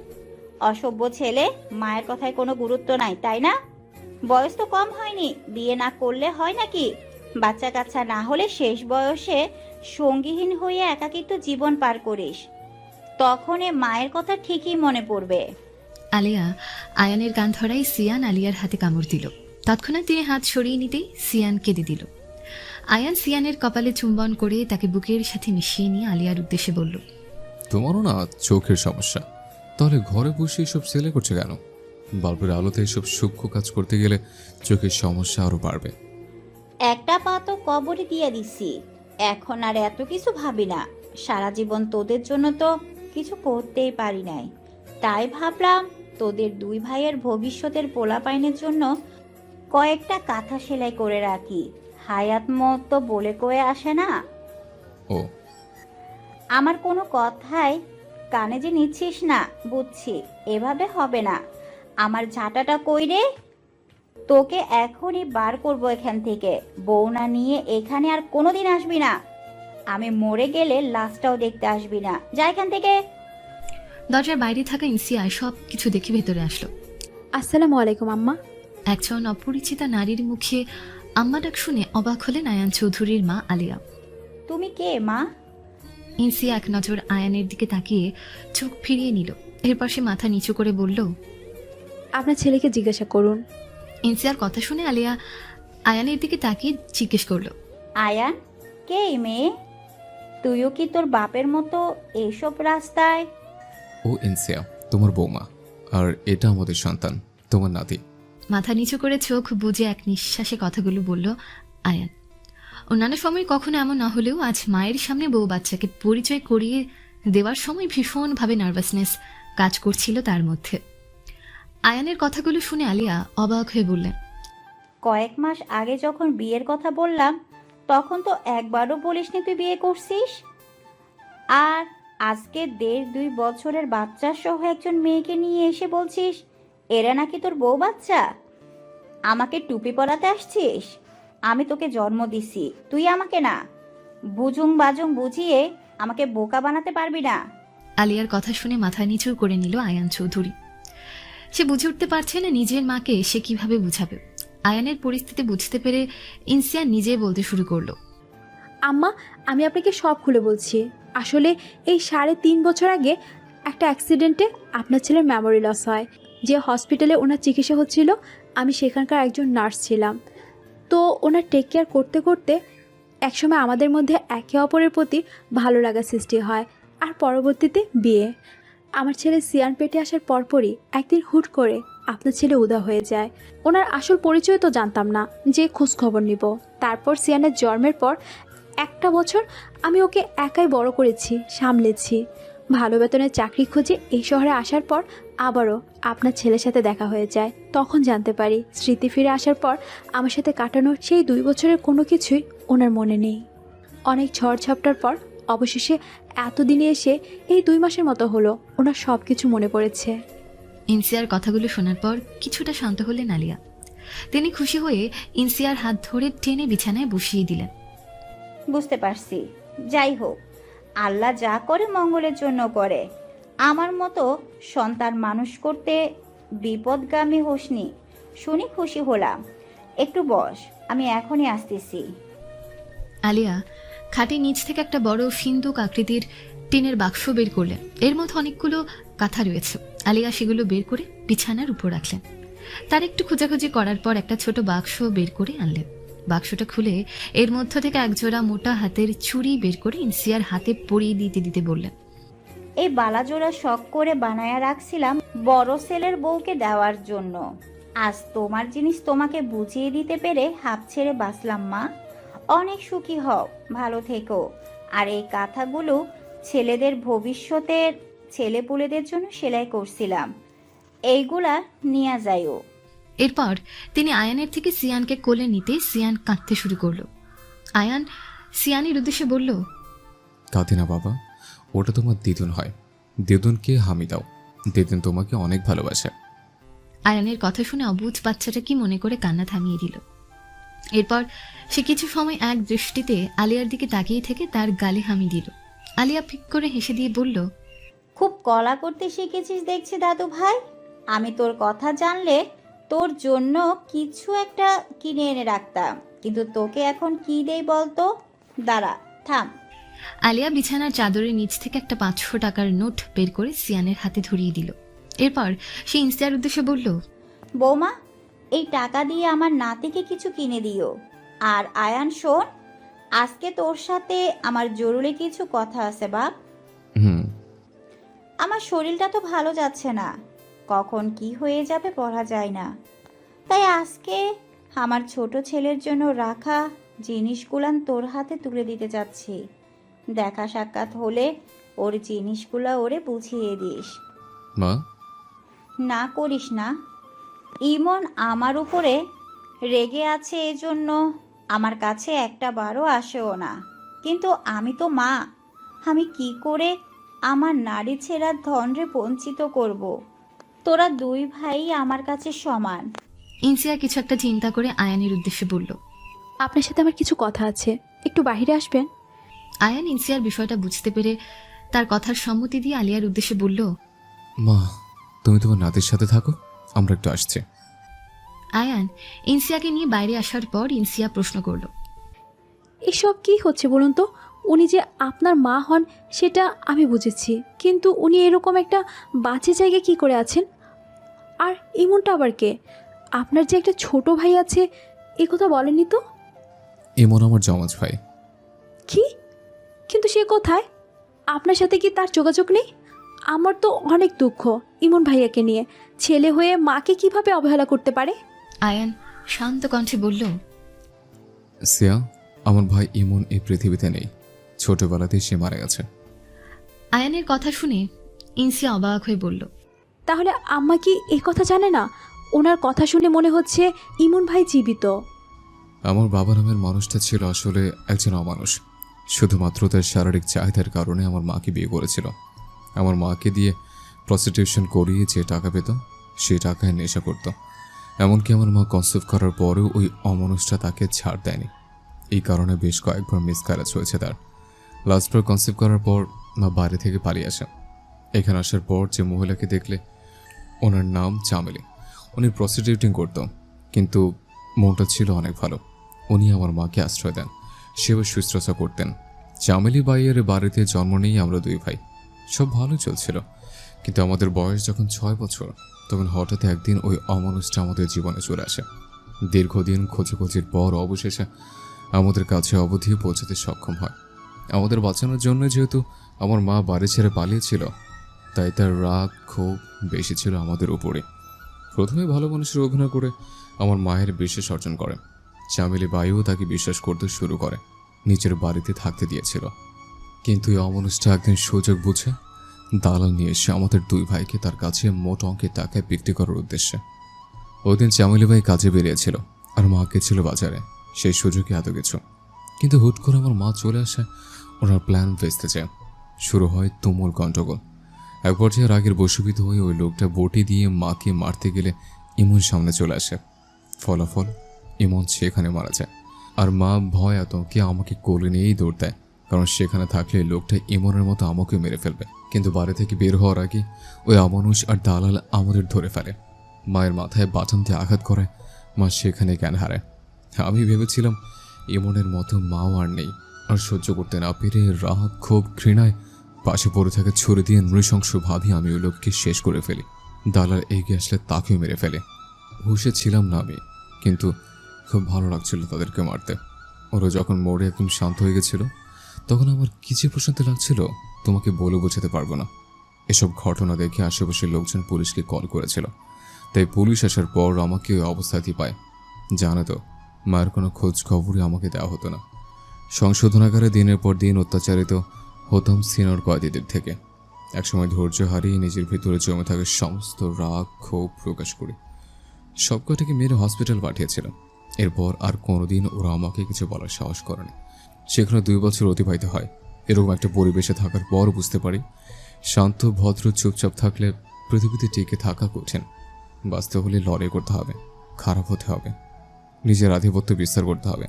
অসভ্য ছেলে, মায়ের কথায় কোনো গুরুত্ব নাই তাই না? বয়স তো কম হয়নি, বিয়ে না করলে হয় নাকি? বাচ্চা কাচ্চা না হলে শেষ বয়সে সঙ্গীহীন হয়ে একাকিত্ব জীবন পার করিস, তখন এ মায়ের কথা ঠিকই মনে পড়বে। আলিয়া আয়ানের কান ধরাই সিয়ান আলিয়ার হাতে কামড় দিল। তৎক্ষণাৎ তিনি হাত সরিয়ে নিতেই সিয়ান কেঁদে দিল। আয়ান সিয়ানের কপালে চুম্বন করে তাকে বুকের সাথে মিশিয়ে নিয়ে আলিয়ার উদ্দেশ্যে বলল, তোমারও না চোখের সমস্যা, তাহলে ঘরে বসে এসব সেলে করছে কেন? বাল্বের আলোতে এসব সূক্ষ্ম কাজ করতে গেলে চোখের সমস্যা আরও বাড়বে। একটা পা তো কবরে দিয়ে দিছি, এখন আর এত কিছু ভাবি না। সারা জীবন তোদের জন্য তো কিছু করতেই পারি নাই, তাই ভাবলাম তোদের দুই ভাইয়ের ভবিষ্যতের পোলাপাইনের জন্য কয়েকটা কাঁথা সেলাই করে রাখি। হায়াত মত তো বলে কয়ে আসে না। ও আমার কোনো কথাই কানে যে নিচ্ছিস না, বুঝছি এভাবে হবে না। আমার ঝাঁটাটা কই রে? তোকে এখনই বার করবো এখান থেকে। বউ না নিয়ে এখানে আর কোনোদিন আসবি না। আমি মরে গেলে লাশটাও দেখতে আসবি না। যা এখান থেকে। দরজার বাইরে থাকা ইনসিয়া সব কিছু দেখে ভেতরে আসলো। আসসালামু আলাইকুম আম্মা। একজন অপরিচিতা নারীর মুখে আম্মা ডাক শুনে অবাক হলেন আয়ান চৌধুরীর মা আলিয়া। তুমি কে মা? ইনসিয়া এক নজর আয়ানের দিকে তাকিয়ে চোখ ফিরিয়ে নিল। এরপর সে মাথা নিচু করে বলল, আপনার ছেলেকে জিজ্ঞাসা করুন। ইনসিয়ার কথা শুনে আলিয়া আয়ানের দিকে তাকিয়ে জিজ্ঞেস করলো, আয়ান, কে এই মেয়ে? তুইও কি তোর বাপের মতো এইসব রাস্তায়? ও ইনসিয়া, তোমার বৌমা, আর এটা আমাদের সন্তান, তোমার নাতি। মাথা নিচু করে চোখ বুজে এক নিঃশ্বাসে কথাগুলো বলল আয়ান। অন্যান্য সময় কখনো এমন না হলেও আজ মায়ের সামনে বউ বাচ্চাকে পরিচয় করিয়ে দেওয়ার সময় ভীষণভাবে নার্ভাসনেস কাজ করছিল তার মধ্যে। আয়ানের কথাগুলো শুনে আলিয়া অবাক হয়ে বললেন, কয়েক মাস আগে যখন বিয়ের কথা বললাম তখন তো একবারও বলিসনি তুই বিয়ে করছিস। আর আজকে 1.5-2 বছরের বাচ্চা সহ একজন মেয়েকে নিয়ে এসে বলছিস এরা নাকি তোর বউ বাচ্চা। আমাকে টুপি পরাতে আসছিস? আমি তোকে জন্ম দিছি, তুই আমাকে না। বুঝুং বাজুং বুঝিয়ে আমাকে বোকা বানাতে পারবি না। আলিয়ার কথা শুনে মাথা নিচু করে নিল আয়ান চৌধুরী। সে বুঝে উঠতে পারছে না নিজের মাকে সে কিভাবে বুঝাবে। আয়ানের পরিস্থিতি বুঝতে পেরে ইনসিয়া নিজে বলতে শুরু করলো, আম্মা, আমি আপনাকে সব খুলে বলছি। আসলে এই 3.5 বছর আগে একটা অ্যাক্সিডেন্টে আপনার ছেলের মেমোরি লস হয়। যে হসপিটালে ওনার চিকিৎসা হচ্ছিল আমি সেখানকার একজন নার্স ছিলাম। তো ওনার টেক কেয়ার করতে করতে একসময় আমাদের মধ্যে একে অপরের প্রতি ভালো লাগা সৃষ্টি হয়। আর পরবর্তীতে বিয়ে। আমার ছেলে সিয়ান পেটে আসার পরপরই একদিন হুট করে আপনার ছেলে উদা হয়ে যায়। ওনার আসল পরিচয় তো জানতাম না, যে খোঁজ খবর নিব। তারপর সিয়ানের জন্মের পর 1 বছর আমি ওকে একাই বড় করেছি, সামলেছি। ভালো বেতনের চাকরি খুঁজে এই শহরে আসার পর আবারও আপনার ছেলের সাথে দেখা হয়ে যায়। তখন জানতে পারি স্মৃতি ফিরে আসার পর আমার সাথে কাটানো সেই 2 বছরের কোনো কিছুই ওনার মনে নেই। অনেক ঝড় ঝাপটার পর অবশেষে এতদিনে এসে এই 2 মাসের মতো হলো ওনার সব কিছু মনে পড়েছে। ইনসিয়ার কথাগুলো শোনার পর কিছুটা শান্ত হলেন আলিয়া। তিনি খুশি হয়ে ইনসিয়ার হাত ধরে টেনে বিছানায় বসিয়ে দিলেন। বুঝতে পারছি। যাই হোক, আল্লাহ যা করে মঙ্গলের জন্য করে। আমার মতো সন্তান মানুষ করতে বিপদগামী হোসনি শুনে খুশি হলাম। একটু বস, আমি এখনই আসতেছি। আলিয়া খাটের নিচ থেকে একটা বড় সিন্দুক আকৃতির টিনের বাক্স বের করলেন। এর মধ্যে অনেকগুলো কাঁথা রয়েছে। আলিয়া সেগুলো বের করে বিছানার উপর রাখলেন। তার একটু খোঁজাখুঁজি করার পর একটা ছোট বাক্স বের করে আনলেন। বাক্সটা খুলে এর মধ্য থেকে একজোড়া মোটা হাতের চুড়ি বের করে ইনসিয়ার হাতে পরিয়ে দিতে দিতে বললেন, এই বালাজোড়া শখ করে বানায়া রাখছিলাম বড় ছেলের বউকে দেওয়ার জন্য। আজ তোমার জিনিস তোমাকে বুঝিয়ে দিতে পেরে হাঁপ ছেড়ে বাঁচলাম মা। অনেক সুখী হও, ভালো থেকো। আর এই কাঁথাগুলো ছেলেদের ভবিষ্যতের ছেলেপুলেদের জন্য সেলাই করছিলাম, এইগুলা নিয়ে যাইও। এরপর তিনি আয়ানের থেকে সিয়ানকে কোলে নিতে সিয়ান কাঁদতে শুরু করলো। আয়ান সিয়ানের উদ্দেশ্যে বলল, কাঁদি না বাবা, ওটা তোমার দিদুন হয়। দিদুনকে হামি দাও, দিদুন তোমাকে অনেক ভালোবাসে। আয়ানের কথা শুনে অবুঝ বাচ্চাটা কি মনে করে কান্না থামিয়ে দিল। এরপর সে কিছু সময় এক দৃষ্টিতে আলিয়ার দিকে তাকিয়ে থেকে তার গালে হামি দিল। আলিয়া ফিক করে হেসে দিয়ে বলল, খুব কলা করতে শিখেছিস দেখছি দাদু ভাই। আমি তোর কথা জানলে তোর জন্য কিছু একটা কিনে এনে রাখতাম, কিন্তু তোকে এখন কি দেই বলতো? দাঁড়া, থাম। আলিয়া বিছানার চাদরের নিচ থেকে একটা 500 টাকার নোট বের করে সিয়ানের হাতে ধরিয়ে দিল। এরপর সে ইনসিয়ার উদ্দেশ্যে বলল, বৌমা, এই টাকা দিয়ে আমার নাতিকে কিছু কিনে দিও। আর আয়ান শোন, আজকে তোর সাথে আমার জরুরি কিছু কথা আছে বাপ। হুম। আমার শরীরটা তো ভালো যাচ্ছে না, কখন কি হয়ে যাবে বলা যায় না। তাই আজকে আমার ছোট ছেলের জন্য রাখা জিনিসগুলান তোর হাতে তুলে দিতে যাচ্ছি। দেখা সাক্ষাৎ হলে ওর জিনিসগুলা ওরে বুঝিয়ে দিস। মা, না করিস না। ইমন আমার উপরে রেগে আছে, এজন্য আমার কাছে একটা বারও আসেও না। কিন্তু আমি তো মা, আমি কি করে আমার নারী ছেঁড়ার ধনরে বঞ্চিত করব? তোরা দুই ভাই আমার কাছে সমান। ইনসিয়া কিছু একটা চিন্তা করে আয়ানের উদ্দেশ্যে বলল। আপনার সাথে আমার কিছু কথা আছে, একটু বাইরে আসবেন? আয়ান ইনসিয়ার বিষয়টা বুঝতে পেরে তার কথার সম্মতি দিয়ে আলিয়ার উদ্দেশ্যে বলল, মা তুমি তোমার নাতির সাথে থাকো, আমরা একটু আসছি। আয়ান ইনসিয়াকে নিয়ে বাইরে আসার পর ইনসিয়া প্রশ্ন করল, এসব কি হচ্ছে বলুন তো? উনি যে আপনার মা হন সেটা আমি বুঝেছি, কিন্তু উনি এরকম একটা বাজে জায়গায় কি করে আছেন? আর এমনটা আবার কে? আপনার যে একটা ছোট ভাই আছে এ কথা বলেননি তো? এমন আমার জমাজ ভাই। কি? কিন্তু সে কোথায়? আপনার সাথে কি তার যোগাযোগ নেই? আমার তো অনেক দুঃখ ইমন ভাইয়াকে নিয়ে। ছেলে হয়ে মাকে কিভাবে অবহেলা করতে পারে? আয়ান শান্ত কণ্ঠে বলল, সিয়া, আমার ভাই ইমন এই পৃথিবীতে নেই, ছোটবেলাতেই সে মারা গেছে। আয়ানের কথা শুনে ইনসিয়া অবাক হয়ে বলল, তাহলে আম্মা কি এই কথা জানে না? ওনার কথা শুনে মনে হচ্ছে ইমন ভাই জীবিত। আমার বাবা নামের মানুষটা ছিল আসলে একজন অমানুষ। শুধুমাত্র তার শারীরিক চাহিদার কারণে আমার মাকে বিয়ে করেছিল। আমার মাকে দিয়ে প্রস্টিটিউশন করিয়ে যে টাকা পেত সেই টাকায় নেশা করত। এমনকি আমার মা কনসিভ করার পরেও ওই অমানুষটা তাকে ছাড় দেয়নি। এই কারণে বেশ কয়েকবার মিসক্যারেজ হয়েছে তার। লাস্টবার কনসিভ করার পর মা বাড়ি থেকে পালিয়ে আসে। এখানে আসার পর যে মহিলাকে দেখলে, ওনার নাম চামেলি। উনি প্রস্টিটিউটিং করত, কিন্তু মনটা ছিল অনেক ভালো। উনি আমার মাকে আশ্রয় দেন, সেবা শুশ্রূষা করতেন। চামেলি বাইয়ের বাড়িতে জন্ম নিয়ে আমরা দুই ভাই। সব ভালোই চলছিল, কিন্তু আমাদের বয়স যখন 6 বছর, তখন হঠাৎ একদিন ওই অমানুষটা আমাদের জীবনে চলে আসে। দীর্ঘদিন খোঁজাখুঁজির পর অবশেষে আমাদের কাছে অবধি পৌঁছাতে সক্ষম হয়। আমাদের বাঁচানোর জন্য যেহেতু আমার মা বাড়ি ছেড়ে পালিয়েছিল, তাই তার রাগ খুব বেশি ছিল আমাদের উপরে। প্রথমে ভালো মানুষের অভিনয় করে আমার মায়ের বিশ্বাস অর্জন করে। চামেলি বায়ুও তাকে বিশ্বাস করতে শুরু করে, নিজের বাড়িতে থাকতে দিয়েছিল। কিন্তু এই অমানুষটা একদিন সুযোগ বুঝে দালাল নিয়ে এসে আমাদের দুই ভাইকে তার কাছে মোট অঙ্কের টাকায় বিক্রি করার উদ্দেশ্যে। ওই দিন চামেলি ভাই কাজে বেরিয়েছিল আর মা গেছিল বাজারে, সেই সুযোগে এত কিছু। কিন্তু হুট করে আমার মা চলে আসে, ওনার প্ল্যান ভেস্তে যায়। শুরু হয় তুমুল গণ্ডগোল। এক পর্যায়ে রাগের বশীভূত হয়ে ওই লোকটা বটি দিয়ে মাকে মারতে গেলে ইমন সামনে চলে আসে। ফলাফল ইমন সেখানে মারা যায়। আর মা ভয় আতঙ্কে আমাকে কোলে নিয়েই দৌড় দেয়, কারণ সেখানে থাকলে লোকটা ইমনের মতো আমাকে মেরে ফেলবে। কিন্তু বাড়ি থেকে বের হওয়ার আগে ওই অমানুষ আর দালাল আমাদের ধরে ফেলে। মায়ের মাথায় বাটন দিয়ে আঘাত করে মা সেখানে জ্ঞান হারায়। আমি ভেবেছিলাম ইমনের মতো মাও আর নেই। আর সহ্য করতে না পেরে রাগ ক্ষোভ ঘৃণায় পাশে পড়ে থাকা ছুরি দিয়ে নৃশংস ভাবি আমি ওই লোককে শেষ করে ফেলি। দালাল এগিয়ে আসলে তাকেও মেরে ফেলে। হুঁশে ছিলাম না আমি, কিন্তু খুব ভালো লাগছিল তাদেরকে মারতে। ওরা যখন মোড়ে একদম শান্ত হয়ে গেছিল, তখন আমার কি যে প্রশান্তি লাগছিল তোমাকে বলে বোঝাতে পারবো না। এসব ঘটনা দেখে আশেপাশের লোকজন পুলিশকে কল করেছিল, তাই পুলিশ আসার পর আমাকে ওই অবস্থাতেই পায়। জানো তো, মায়ের কোনো খোঁজ খবরই আমাকে দেওয়া হতো না। সংশোধনাগারে দিনের পর দিন অত্যাচারিত হতাম সিনিয়র কয়েদিদের থেকে। একসময় ধৈর্য হারিয়ে নিজের ভিতরে জমে থাকা সমস্ত রাগ ক্ষোভ প্রকাশ করি। সব কটাকে মেরে হসপিটাল পাঠিয়েছিল। এরপর আর কোনোদিন ওরা আমাকে কিছু বলার সাহস করেনি। সেখানে 2 বছর অতিবাহিত হয়। এরকম একটা পরিবেশে থাকার পর বুঝতে পারি, শান্ত ভদ্র চুপচাপ থাকলে পৃথিবীতে টিকে থাকা কঠিন। বাঁচতে হলে লড়াই করতে হবে, খারাপ হতে হবে, নিজের আধিপত্য বিস্তার করতে হবে।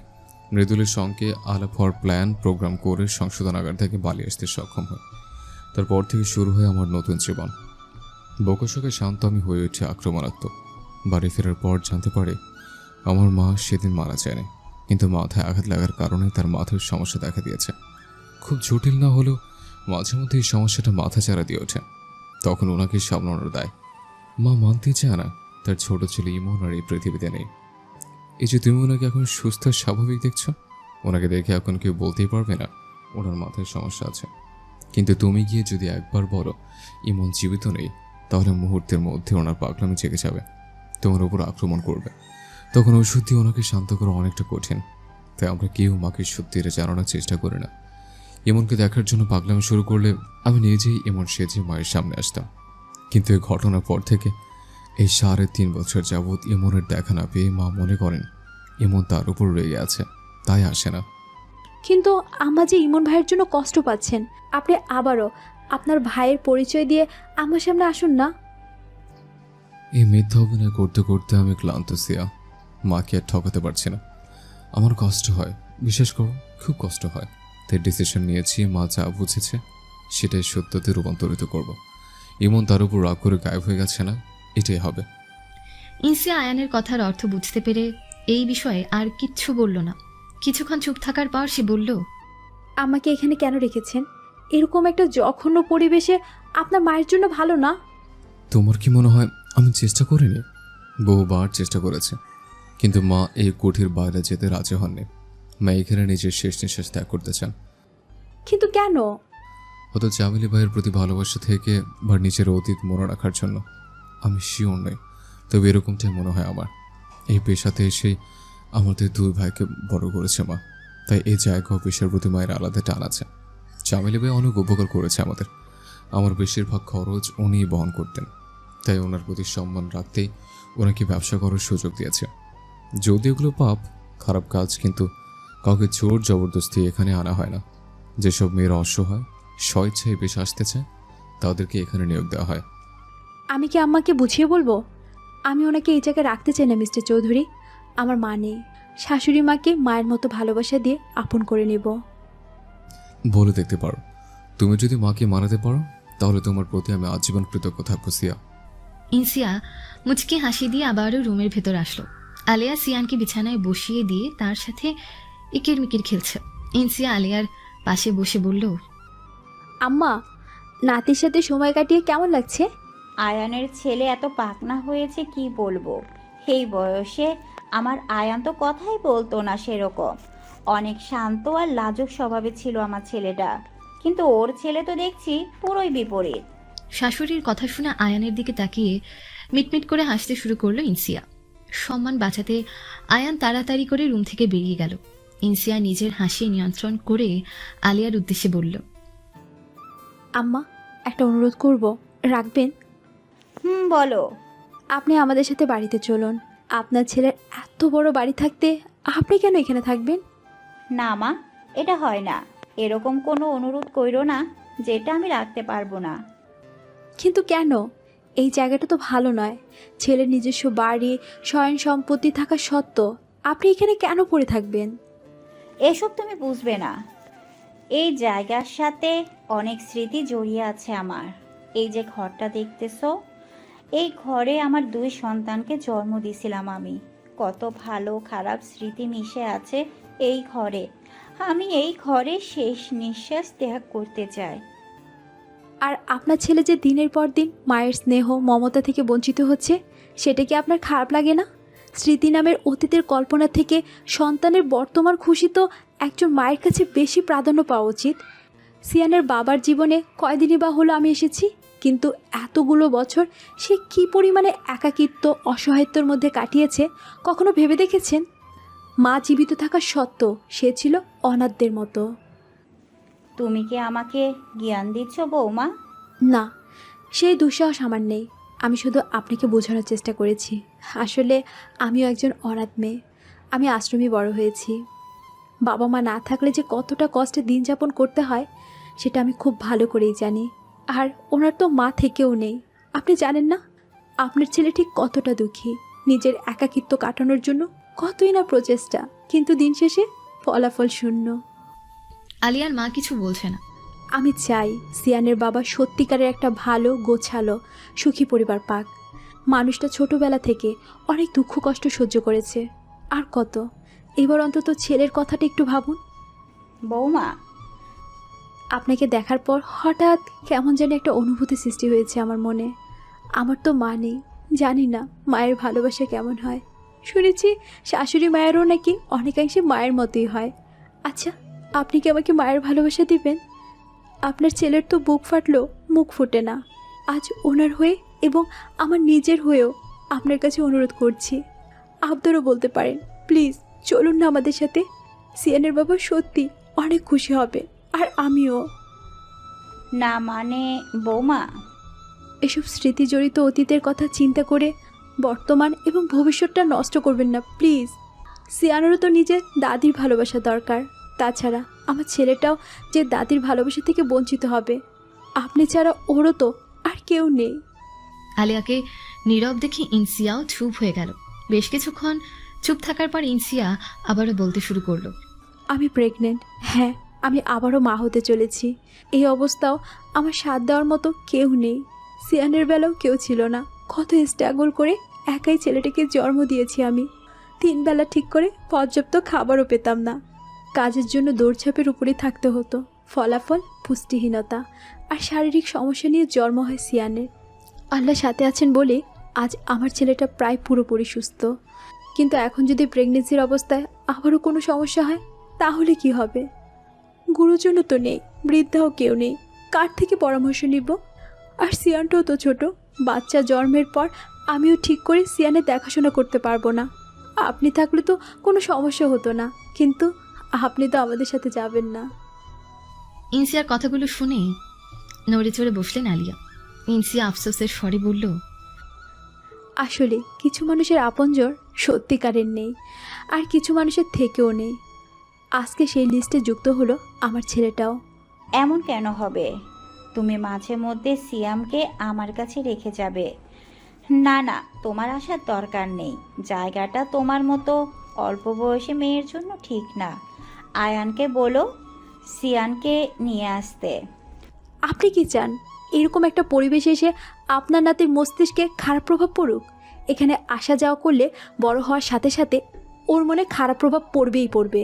মৃদুলের সঙ্গে আলাপ হওয়ার প্ল্যান প্রোগ্রাম করে সংশোধনাগার থেকে পালিয়ে আসতে সক্ষম হয়। তারপর থেকে শুরু হয় আমার নতুন জীবন। বকশকে শান্ত আমি হয়ে উঠে আক্রমণাত্মক। বাড়ি ফেরার পর জানতে পারে আমার মা সেদিন মারা যায়নি, কিন্তু মাথায় আঘাত লাগার কারণে তার মাথার সমস্যা দেখা দিয়েছে। খুব জটিল না হলেও মাঝে মধ্যে এই সমস্যাটা মাথা চাড়া দিয়ে ওঠে। তখন ওনাকে সামলানোর দায়। মা মানতে চায় না, তার ছোট ছেলে ইমন আর এই পৃথিবীতে নেই। এই যে তুমি ওনাকে এখন সুস্থ স্বাভাবিক দেখছো, ওনাকে দেখে এখন কেউ বলতেই পারবে না ওনার মাথায় সমস্যা আছে। কিন্তু তুমি গিয়ে যদি একবার বলো ইমন জীবিত নেই, তাহলে মুহূর্তের মধ্যে ওনার পাগলামি জেগে যাবে, তোমার উপর আক্রমণ করবে। তখন ওষুধ দিয়ে ওনাকে শান্ত করা অনেকটা কঠিন। তাই আমরা কেউ মাকে সত্যিটা জানানোর চেষ্টা করি না। ইমনকে দেখার জন্য পাগলামি শুরু করলে আমি নিজেই ইমন সেজে মায়ের সামনে আসতাম। কিন্তু এই ঘটনার পর থেকে এই 3.5 বছর যাবৎ ইমনের দেখা না পেয়ে মা মনে করেন ইমন তার উপর রেগে আছে, তাই আসে না। কিন্তু আম্মা যে ইমন ভাইয়ের জন্য কষ্ট পাচ্ছেন, আপনি আবারও আপনার ভাইয়ের পরিচয় দিয়ে আমার সামনে আসুন না। এই মিথ্যা অভিনয় করতে করতে আমি ক্লান্ত সিয়া, মাকে আর ঠকাতে পারছি না। আমার কষ্ট হয়, বিশেষ করো খুব কষ্ট হয়। তাই ডিসিশন নিয়েছি মা যা বুঝেছে সেটাই সত্যতে রূপান্তরিত করব। ইমন তার উপর রাগ করে গায়েব হয়ে গেছে না, এটাই হবে। ইনসিয়া আয়ানের কথার অর্থ বুঝতে পেরে এই বিষয়ে আর কিচ্ছু বলল না। কিছুক্ষণ চুপ থাকার পর সে বলল, আমাকে এখানে কেন রেখেছেন? এরকম একটা জঘন্য পরিবেশে আপনার মায়ের জন্য ভালো না। তোমার কি মনে হয় আমি চেষ্টা করিনি? বহুবার চেষ্টা করেছে, কিন্তু মা এই কোঠির বাইরে যেতে রাজি হননি। মা এখানে নিজের শেষ নিঃশ্বাস ত্যাগ করতে চান। কিন্তু কেন? হয়তো জামিলি ভাইয়ের প্রতি ভালোবাসা থেকে বা নিজের অতীত মনে রাখার জন্য, আমি শিওর নই। তবে এরকমটাই মনে হয় আমার। এই পেশাতে এসেই আমাদের 2 ভাইকে বড় করেছে মা, তাই এই জায়গা ও পেশার প্রতি মায়ের আলাদা টান আছে। জামিলি ভাই অনেক উপকার করেছে আমাদের। আমার বেশিরভাগ খরচ উনিই বহন করতেন, তাই ওনার প্রতি সম্মান রাখতেই ওনাকে ব্যবসা করার সুযোগ দিয়েছে। যদি এগুলো পাপ, খারাপ কাজ, কিন্তু কাউকে জোর জবরদস্তি এখানে আনা হয় না। যেসব মেয়েরা অসহায়, স্বেচ্ছায় বেশ আসতে চায়, তাদেরকে এখানে নিয়োগ দেওয়া হয়। আমি কি আম্মাকে বুঝিয়ে বলবো? আমি ওনাকে এই জায়গায় রাখতে চাই না মিস্টার চৌধুরী। আমার মা নেই, শাশুড়ি মাকে মায়ের মতো ভালোবাসা দিয়ে আপন করে নেব। বলে দেখতে পারো, তুমি যদি মাকে মানাতে পারো তাহলে তোমার প্রতি আমি আজীবন কৃতজ্ঞ থাকবো সিয়া। ইনসিয়া মুচকি হাসি দিয়ে আবারও রুমের ভেতর আসলো। আলিয়া সিয়ানকে বিছানায় বসিয়ে দিয়ে তার সাথে ইকির মিকির খেলছে। ইনসিয়া আলিয়ার পাশে বসে বলল, আম্মা, নাতির সাথে সময় কাটিয়ে কেমন লাগছে? আয়ানের ছেলে এত পাকনা হয়েছে কি বলবো। এই বয়সে আমার আয়ান তো কথাই বলতো না সেরকম। অনেক শান্ত আর লাজুক স্বভাবের ছিল আমার ছেলেটা, কিন্তু ওর ছেলে তো দেখছি পুরোই বিপরীত। শাশুড়ির কথা শুনে আয়ানের দিকে তাকিয়ে মিটমিট করে হাসতে শুরু করলো ইনসিয়া। সম্মান বাঁচাতে আয়ান তাড়াতাড়ি করে রুম থেকে বেরিয়ে গেল। ইনসিয়া নিজের হাসি নিয়ন্ত্রণ করে আলিয়ার উদ্দেশ্যে বলল, আম্মা, একটা অনুরোধ করব, রাখবেন? বলো। আপনি আমাদের সাথে বাড়িতে চলুন। আপনার ছেলের এত বড় বাড়ি থাকতে আপনি কেন এখানে থাকবেন? না মা, এটা হয় না। এরকম কোনো অনুরোধ কইরো না যেটা আমি রাখতে পারবো না। কিন্তু কেন? এই জায়গাটা তো ভালো নয়। ছেলের নিজস্ব বাড়ি, স্বয়ং সম্পত্তি থাকা সত্ত্বেও আপনি এখানে কেন পড়ে থাকবেন? এসব তুমি বুঝবে না। এই জায়গার সাথে অনেক স্মৃতি জড়িয়ে আছে আমার। এই যে ঘরটা দেখতেছো, এই ঘরে আমার 2 সন্তানকে জন্ম দিয়েছিলাম আমি। কত ভালো খারাপ স্মৃতি মিশে আছে এই ঘরে। আমি এই ঘরে শেষ নিঃশ্বাস ত্যাগ করতে চাই। আর আপনার ছেলে যে দিনের পর দিন মায়ের স্নেহ মমতা থেকে বঞ্চিত হচ্ছে, সেটা কি আপনার খারাপ লাগে না? স্মৃতি নামের অতীতের কল্পনা থেকে সন্তানের বর্তমান খুশি তো একজন মায়ের কাছে বেশি প্রাধান্য পাওয়া উচিত। সিয়ানের বাবার জীবনে কয়দিনই বা হলো আমি এসেছি, কিন্তু এতগুলো বছর সে কী পরিমাণে একাকিত্ব অসহায়ত্বর মধ্যে কাটিয়েছে কখনো ভেবে দেখেছেন? মা জীবিত থাকা সত্ত্বেও সে ছিল অনাথদের মতো। তুমি কি আমাকে জ্ঞান দিচ্ছ বৌমা? না, সেই দুঃসাহস আমার নেই। আমি শুধু আপনাকে বোঝানোর চেষ্টা করেছি। আসলে আমিও একজন অনাথ মেয়ে। আমি আশ্রমে বড় হয়েছি। বাবা মা না থাকলে যে কতটা কষ্টে দিন যাপন করতে হয় সেটা আমি খুব ভালো করেই জানি। আর ওনার তো মা থেকেও নেই। আপনি জানেন না আপনার ছেলে ঠিক কতটা দুঃখী। নিজের একাকিত্ব কাটানোর জন্য কতই না প্রচেষ্টা, কিন্তু দিন শেষে ফলাফল শূন্য। আলিয়ার মা কিছু বলছে না। আমি চাই সিয়ানের বাবা সত্যিকারের একটা ভালো গোছালো সুখী পরিবার পাক। মানুষটা ছোটবেলা থেকে অনেক দুঃখ কষ্ট সহ্য করেছে। আর কত, এবার অন্তত ছেলের কথাটা একটু ভাবুন। বৌমা, আপনাকে দেখার পর হঠাৎ কেমন জানি একটা অনুভূতি সৃষ্টি হয়েছে আমার মনে। আমার তো মা নেই, জানি না মায়ের ভালোবাসা কেমন হয়। শুনেছি শাশুড়ি মায়েরও নাকি অনেকাংশে মায়ের মতোই হয়। আচ্ছা, আপনি কি আমাকে মায়ের ভালোবাসা দিবেন? আপনার ছেলের তো বুক ফাটলো, মুখ ফোটে না। আজ ওনার হয়ে এবং আমার নিজের হয়েও আপনার কাছে অনুরোধ করছি, আবদারও বলতে পারেন, প্লিজ চলুন না আমাদের সাথে। সিয়ানের বাবা সত্যি অনেক খুশি হবে, আর আমিও। না মানে বৌমা, এসব স্মৃতি জড়িত অতীতের কথা চিন্তা করে বর্তমান এবং ভবিষ্যৎটা নষ্ট করবেন না প্লিজ। সিয়ানেরও তো নিজের দাদির ভালোবাসা দরকার। তাছাড়া আমার ছেলেটাও যে দাদির ভালোবাসা থেকে বঞ্চিত হবে। আপনি ছাড়া ওরও তো আর কেউ নেই। আলিয়াকে নীরব দেখে ইনসিয়াও চুপ হয়ে গেল। বেশ কিছুক্ষণ চুপ থাকার পর ইনসিয়া আবারও বলতে শুরু করলো। আমি প্রেগনেন্ট, হ্যাঁ, আমি আবারও মা হতে চলেছি। এই অবস্থাও আমার সাথ দেওয়ার মতো কেউ নেই। সিয়ানের বেলাও কেউ ছিল না। কত স্ট্রাগল করে একাই ছেলেটাকে জন্ম দিয়েছি আমি। 3 বেলা ঠিক করে পর্যাপ্ত খাবারও পেতাম না। কাজের জন্য দৌড়ঝাঁপের উপরেই থাকতে হতো। ফলাফল পুষ্টিহীনতা আর শারীরিক সমস্যা নিয়ে জন্ম হয় সিয়ানের। আল্লাহ সাথে আছেন বলে আজ আমার ছেলেটা প্রায় পুরোপুরি সুস্থ। কিন্তু এখন যদি প্রেগনেন্সির অবস্থায় আবারও কোনো সমস্যা হয় তাহলে কি হবে? গুরুজনও তো নেই, বৃদ্ধাও কেউ নেই, কার থেকে পরামর্শ নিব? আর সিয়ানটাও তো ছোট। বাচ্চা জন্মের পর আমিও ঠিক করে সিয়ানের দেখাশোনা করতে পারবো না। আপনি থাকলে তো কোনো সমস্যা হতো না, কিন্তু আপনি তো আমাদের সাথে যাবেন না। ইনসিয়ার কথাগুলো শুনে নড়ে চড়ে বসলেন আলিয়া। ইনসিয়া আফসোসের স্বরে বলল, আসলে কিছু মানুষের আপনজন সত্যিকারের নেই, আর কিছু মানুষের থেকেও নেই। আজকে সেই লিস্টে যুক্ত হলো আমার ছেলেটাও। এমন কেন হবে? তুমি মাঝে মধ্যে সিয়ামকে আমার কাছে রেখে যাবে। না না, তোমার আসার দরকার নেই। জায়গাটা তোমার মতো অল্প বয়সী মেয়ের জন্য ঠিক না। আয়ানকে বলো সিয়ানকে নিয়ে আসতে। আপনি কি চান এরকম একটা পরিবেশে এসে আপনার নাতির মস্তিষ্কে খারাপ প্রভাব পড়ুক? এখানে আসা যাওয়া করলে বড় হওয়ার সাথে সাথে ওর মনে খারাপ প্রভাব পড়বেই পড়বে।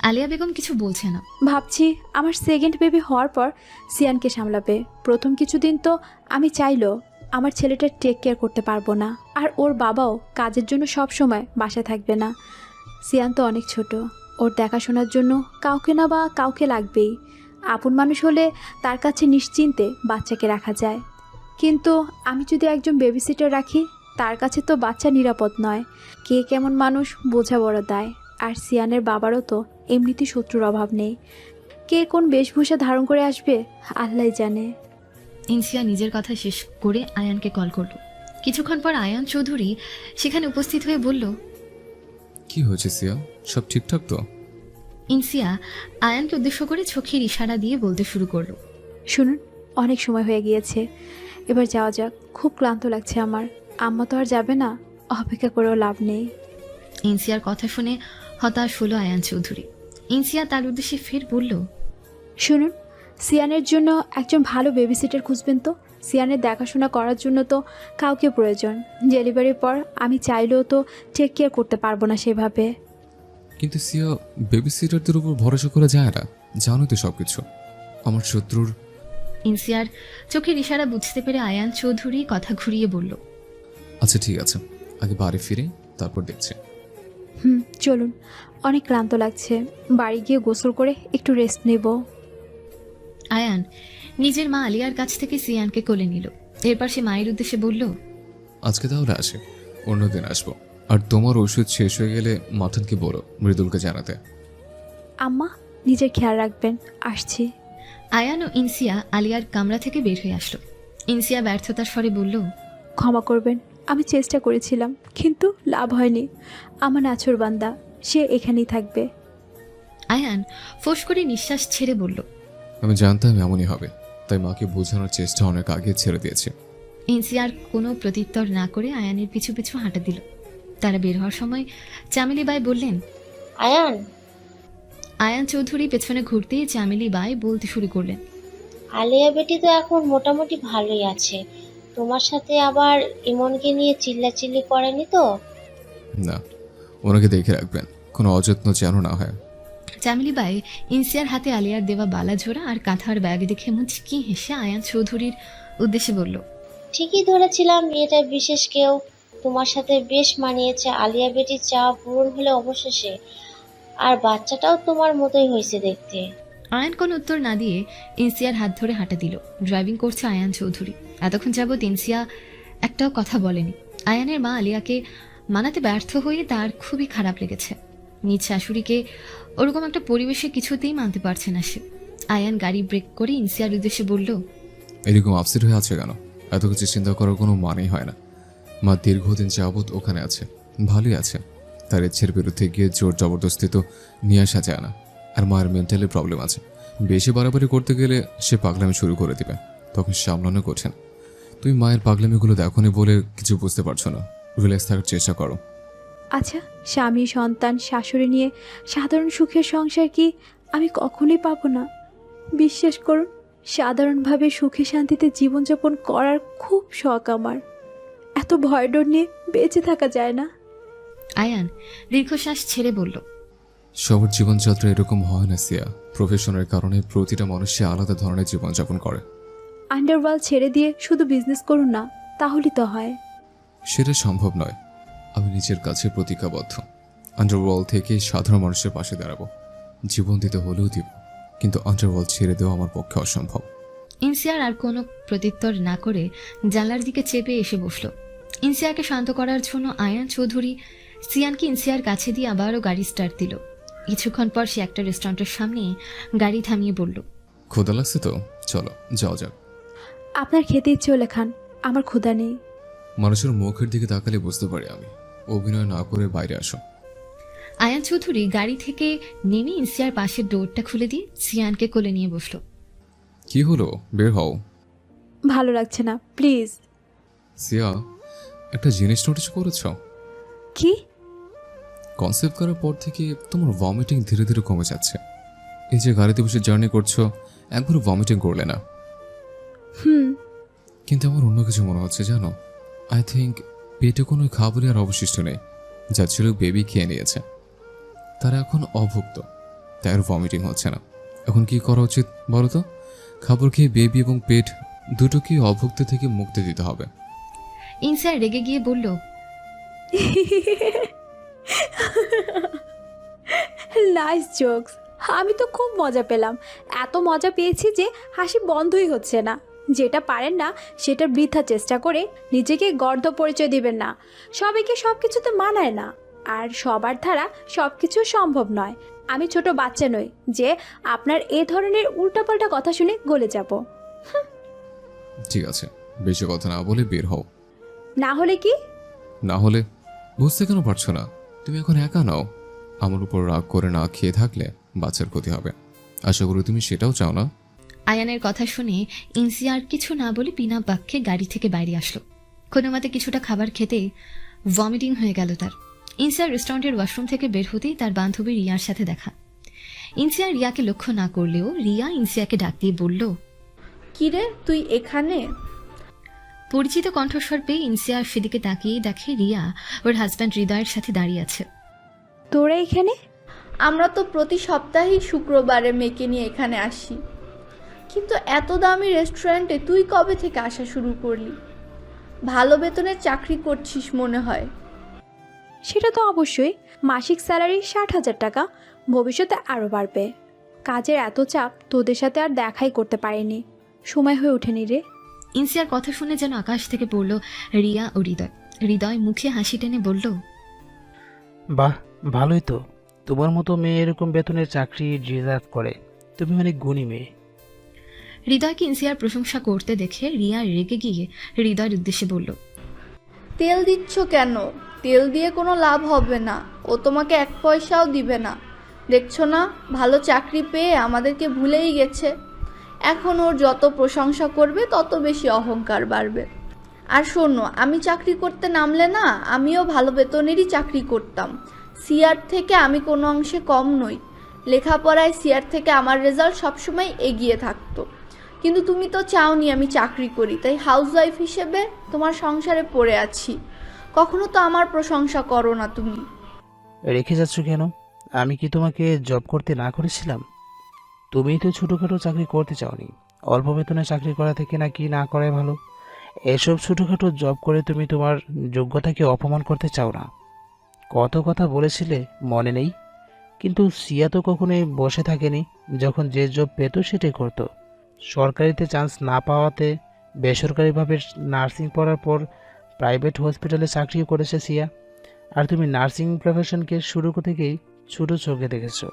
আলিয়া বেগম কিছু বলছে না। ভাবছি আমার সেকেন্ড বেবি হওয়ার পর সিয়ানকে সামলাবে। প্রথম কিছুদিন তো আমি চাইলেও আমার ছেলেটা টেক কেয়ার করতে পারবো না, আর ওর বাবাও কাজের জন্য সব সময় বাসায় থাকবে না। সিয়ান তো অনেক ছোট, ওর দেখাশোনার জন্য কাউকে না বা কাউকে লাগবেই। আপন মানুষ হলে তার কাছে নিশ্চিন্তে বাচ্চাকে রাখা যায়, কিন্তু আমি যদি একজন বেবিসিটার রাখি তার কাছে তো বাচ্চা নিরাপদ নয়। কে কেমন মানুষ বোঝা বড় দায়। আর সিয়ানের বাবারও তো এমনিতেই শত্রুর অভাব নেই। কে কোন বেশভূষা ধারণ করে আসবে আল্লাহই জানে। ইনসিয়া নিজের কথা শেষ করে আয়ানকে কল করলো। কিছুক্ষণ পর আয়ান চৌধুরী সেখানে উপস্থিত হয়ে বলল, কি হয়েছে সিয়া, সব ঠিকঠাক তো? ইনসিয়া আয়ানকে উদ্দেশ্য করে চোখের ইশারা দিয়ে বলতে শুরু করলো, শুনুন, অনেক সময় হয়ে গিয়েছে, এবার যাওয়া যাক। খুব ক্লান্ত লাগছে আমার। আম্মা তো আর যাবে না, অপেক্ষা করেও লাভ নেই। ইনসিয়ার কথা শুনে হতাশ হলো আয়ান চৌধুরী। ইনসিয়া তার উদ্দেশ্যে ফের বলল, শুনুন, সিয়ানের জন্য একজন ভালো বেবিসিটার খুঁজবেন তো। সিয়ানের দেখাশোনা করার জন্য তো কাউকে প্রয়োজন। ডেলিভারির পর আমি চাইলেও তো টেক কেয়ার করতে পারবো না সেভাবে। কিন্তু সিয়া, বেবি সিটারদের উপর ভরসা করা যায় না, জানো তো সব কিছু। আমার শত্রুর। ইনসিয়ার চোখের ইশারা বুঝতে পেরে আয়ান চৌধুরী কথা ঘুরিয়ে বলল, আচ্ছা ঠিক আছে, আগে বাড়ি ফিরে তারপর দেখছি। চলুন, অনেক ক্লান্ত লাগছে। বাড়ি গিয়ে গোসল করে একটু রেস্ট নেব। আয়ান নিজের মা আলিয়ার কাছ থেকে সিয়ানকে কোলে নিল। এরপর সে মায়ের উদ্দেশ্যে বলল, আজকে তাহলে আসে, অন্যদিন আসবো। আর তোমার ওষুধ শেষ হয়ে গেলে মাঠানকে বলো মৃদুলকে জানাতে। আম্মা, নিজের খেয়াল রাখবেন, আসছি। আয়ান ও ইনসিয়া আলিয়ার কামরা থেকে বের হয়ে আসলো। ইনসিয়া ব্যর্থতার স্বরে বলল, ক্ষমা করবেন, আমি চেষ্টা করেছিলাম কিন্তু লাভ হয়নি। আমার নাছর বান্দা, সে এখানেই থাকবে। আয়ান ফোঁস করে নিঃশ্বাস ছেড়ে বলল, আমি জানতাম এমনই হবে, তাই মাকে বোঝানোর চেষ্টা অনেক আগে ছেড়ে দিয়েছি। ইনসিয়ার কোনো প্রত্যুত্তর না করে আয়ানের পিছু পিছু হাঁটা দিল। তারা বের হওয়ার সময় চামেলি বাই বললেন, আয়ান, আয়ান চৌধুরী পেছনে ঘুরতেই চামেলি বাই বলতে শুরু করলেন, আলিয়া বেটি তো এখন মোটামুটি ভালোই আছে। তোমার সাথে আবার ইমনকে নিয়ে চিল্লাচিল্লি করেনি তো? না, ওনাকে দেখে রাখবেন, কোনো অযত্ন যেন না হয়। চামেলি বাই ইনসিয়ার হাতে আলিয়ার দেওয়া বালা ঝোড়া আর কাঁথার ব্যাগ দেখে মুচকি হেসে আয়ান চৌধুরীর উদ্দেশ্যে বলল, ঠিকই ধরেছিলাম মেয়েটা বিশেষ কেউ। তোমার সাথে বেশ মানিয়েছে। আলিয়া বেটির চাওয়া পূরণ হলে অবশেষে। আর বাচ্চাটাও তোমার মতোই হয়েছে দেখতে। আয়ান কোনো উত্তর না দিয়ে ইনসিয়ার হাত ধরে হাঁটা দিল। ড্রাইভিং করছে আয়ান চৌধুরী। এতক্ষণ যাবৎ ইনসিয়া একটাও কথা বলেনি। আয়ানের মা আলিয়াকে মানাতে ব্যর্থ হয়ে তার খুবই খারাপ লেগেছে। নিজ শাশুড়িকে ওরকম একটা পরিবেশে কিছুতেই মানতে পারছে না সে। আয়ান গাড়ি ব্রেক করে ইনসিয়ার উদ্দেশ্যে বলল, এরকম আপসেট হয়ে আছে কেন? এত কিছু চিন্তা করার কোনো মানেই হয় না। মা দীর্ঘদিন যাবৎ ওখানে আছে, ভালোই আছে। তার ইচ্ছের বিরুদ্ধে গিয়ে জোর জবরদস্তি তো নিয়ে আসা যায় না। আর মায়ের মেন্টালি প্রবলেম আছে, বেশি বাড়াবাড়ি করতে গেলে সে পাগলামি শুরু করে দিবে, তখন সামলানো কঠিন। তুমি মায়ের পাগলামিগুলো দেখোনি বলে কিছু বুঝতে পারছো না। রিল্যাক্স থাকার চেষ্টা করো। আচ্ছা, স্বামী সন্তান শাশুড়ি নিয়ে সাধারণ সুখের সংসার কি আমি কখনোই পাবো না? বিশ্বাস করুন, সাধারণভাবে সুখে শান্তিতে জীবনযাপন করার খুব শখ আমার। এত ভয় ডর নিয়ে বেঁচে থাকা যায় না। আয়ান দীর্ঘশ্বাস ছেড়ে বলল, সবার জীবনযাত্রা এরকম হয় না সিয়া। প্রফেশনের কারণে প্রতিটা মানুষই আলাদা ধরনের জীবনযাপন করে। আন্ডারওয়ার্ল্ড ছেড়ে দিয়ে শুধু বিজনেস করুন না, তাহলেই তো হয়। সেটা সম্ভব নয়। আমি নিজের কাছে প্রতিজ্ঞাবদ্ধ, আন্ডারওয়ার্ল্ড থেকে সাধারণ মানুষের পাশে দাঁড়াবো। জীবন দিতে হলেও দিব, কিন্তু আন্ডারওয়ার্ল্ড ছেড়ে দেওয়া আমার পক্ষে অসম্ভব। ইনসিয়ার আর কোনো প্রত্যুত্তর না করে জানলার দিকে চেপে এসে বসল। ইনসিয়াকে শান্ত করার জন্য আয়ান চৌধুরী সিয়ানকে ইনসিয়ার কাছে দিয়ে আবারও গাড়ি স্টার্ট দিল। কিছুক্ষণ পর সে একটা রেস্টুরেন্টের সামনে গাড়ি থামিয়ে বলল, ক্ষুধা লাগছে তো, চলো যাও যাক। আপনার খেতে ইচ্ছে হলে খান, আমার ক্ষুধা নেই। মানুষের মুখের দিকে তাকালে বুঝতে পারি আমি। অভিনয় না করে বাইরে আসো। আয়ান চৌধুরী গাড়ি থেকে নেমে ইনসিয়ার পাশের ডোরটা খুলে দিয়ে সিয়ানকে কোলে নিয়ে বসল। কি হলো, বের হও। ভালো লাগছে না, প্লিজ। সিয়া, একটা জিনিস নোটিস করেছ? কি? কনসেপ্ট করার পর থেকে তোমার ভমিটিং ধীরে ধীরে কমে যাচ্ছে। এই যে গাড়িতে বসে জার্নি করছো, একবার ভমিটিং করলে না। কিন্তু আমার অন্য কিছু মনে হচ্ছে জানো। আই থিঙ্ক পেটে কোনো খাবারই আর অবশিষ্ট নেই, যা ছিল বেবি খেয়ে নিয়েছে। তারা এখন অভুক্ত, তাই আর ভমিটিং হচ্ছে না। এখন কি করা উচিত বলো তো? খাবার খেয়ে বেবি এবং পেট দুটোকেই অভুক্ত থেকে মুক্তি দিতে হবে। ইনসিয়ার রেগে গিয়ে বলল, নাইস জোকস। আমি তো খুব মজা পেলাম। এত মজা পেয়েছি যে হাসি বন্ধই হচ্ছে না। যেটা পারেন না সেটা বৃথা চেষ্টা করে নিজেকে গর্দ পরিচয় দিবেন না। সবাইকে সব কিছুতে মানায় না, আর সবার দ্বারা সব কিছু সম্ভব নয়। আমি ছোট বাচ্চা নই যে আপনার এ ধরনের উল্টাপাল্টা কথা শুনে গলে যাব। ঠিক আছে, বেশি কথা না বলে বের হও। না হলে কি? না হলে বুঝতে কেন পারছো না? তুমি এখন একা নাও। আমার উপর রাগ করে না খেয়ে থাকলে বাচ্চার ক্ষতি হবে। আশা করি তুমি সেটাও চাও না। আয়ানের কথা শুনে ইনসিয়ার কিছু না বলে বিনা বাক্যে গাড়ি থেকে বাইরে আসলো। কোনো মতে কিছুটা খাবার খেতে ভমিটিং হয়ে গেল তার। ইনসিয়ার রেস্টুরেন্টের ওয়াশরুম থেকে বের হতেই তার বান্ধবী রিয়ার সাথে দেখা। ইনসিয়া রিয়াকে লক্ষ্য না করলেও রিয়া ইনসিয়াকে ডাক দিয়ে বলল, কিরে তুই এখানে? পরিচিত কণ্ঠস্বর পেয়ে ইনসিয়া সেদিকে তাকিয়ে দেখে রিয়া ওর হাজব্যান্ড হৃদয়ের সাথে দাঁড়িয়ে আছে। তোরা এখানে? আমরা তো প্রতি সপ্তাহেই শুক্রবারে মেয়েকে নিয়ে এখানে আসি, কিন্তু এত দামি রেস্টুরেন্টে তুই কবে থেকে আসা শুরু করলি? ভালো বেতনের চাকরি করছিস মনে হয়। সেটা তো অবশ্যই। মাসিক স্যালারি 60,000 টাকা, ভবিষ্যতে আরও বাড়বে। কাজের এত চাপ তোদের সাথে আর দেখাই করতে পারিনি, সময় হয়ে ওঠেনি রে। ইনসিয়ার কথা শুনে যেন আকাশ থেকে পড়ল রিয়া ও হৃদয়। হৃদয় মুখে হাসি টেনে বলল, বাহ, ভালোই তো। তোমার মতো মেয়ে এরকম বেতনের চাকরি ডিজার্ভ করে। তুমি অনেক গুণী মেয়ে। হৃদয়কে ইনসিয়ার প্রশংসা করতে দেখে রিয়া রেগে গিয়ে হৃদয়ের উদ্দেশ্যে বলল, তেল দিচ্ছ কেন? তেল দিয়ে কোনো লাভ হবে না, ও তোমাকে 1 পয়সাও দিবে না। দেখছো না, ভালো চাকরি পেয়ে আমাদেরকে ভুলেই গেছে। এখন ওর যত প্রশংসা করবে তত বেশি অহংকার বাড়বে। আর শোনো, আমি চাকরি করতে নামলে না, আমিও ভালো বেতনেরই চাকরি করতাম। সিআর থেকে আমি কোনো অংশে কম নই। লেখাপড়ায় সিআর থেকে আমার রেজাল্ট সবসময় এগিয়ে থাকতো। কিন্তু তুমি তো চাওনি আমি চাকরি করি, তাই হাউসওয়াইফ হিসেবে তোমার সংসারে পড়ে আছি। কখনো তো আমার প্রশংসা করো না তুমি। রেখে যাচ্ছ কেন? আমি কি তোমাকে জব করতে না করেছিলাম? তুমিই তো ছোটোখাটো চাকরি করতে চাওনি। অল্প বেতনে চাকরি করা থেকে নাকি না করাই ভালো। এসব ছোটোখাটো জব করে তুমি তোমার যোগ্যতাকে অপমান করতে চাও না। কত কথা বলেছিলে মনে নেই? কিন্তু সিয়া তো কখনোই বসে থাকেনি, যখন যে জব পেত সেটাই করতো। সরকারিতে চান্স না পাওয়াতে বেসরকারিভাবে নার্সিং পড়ার পর প্রাইভেট হসপিটালে চাকরিও করেছে সিয়া। আর তুমি নার্সিং প্রফেশনকে শুরু থেকেই ছোটো চোখে দেখেছো।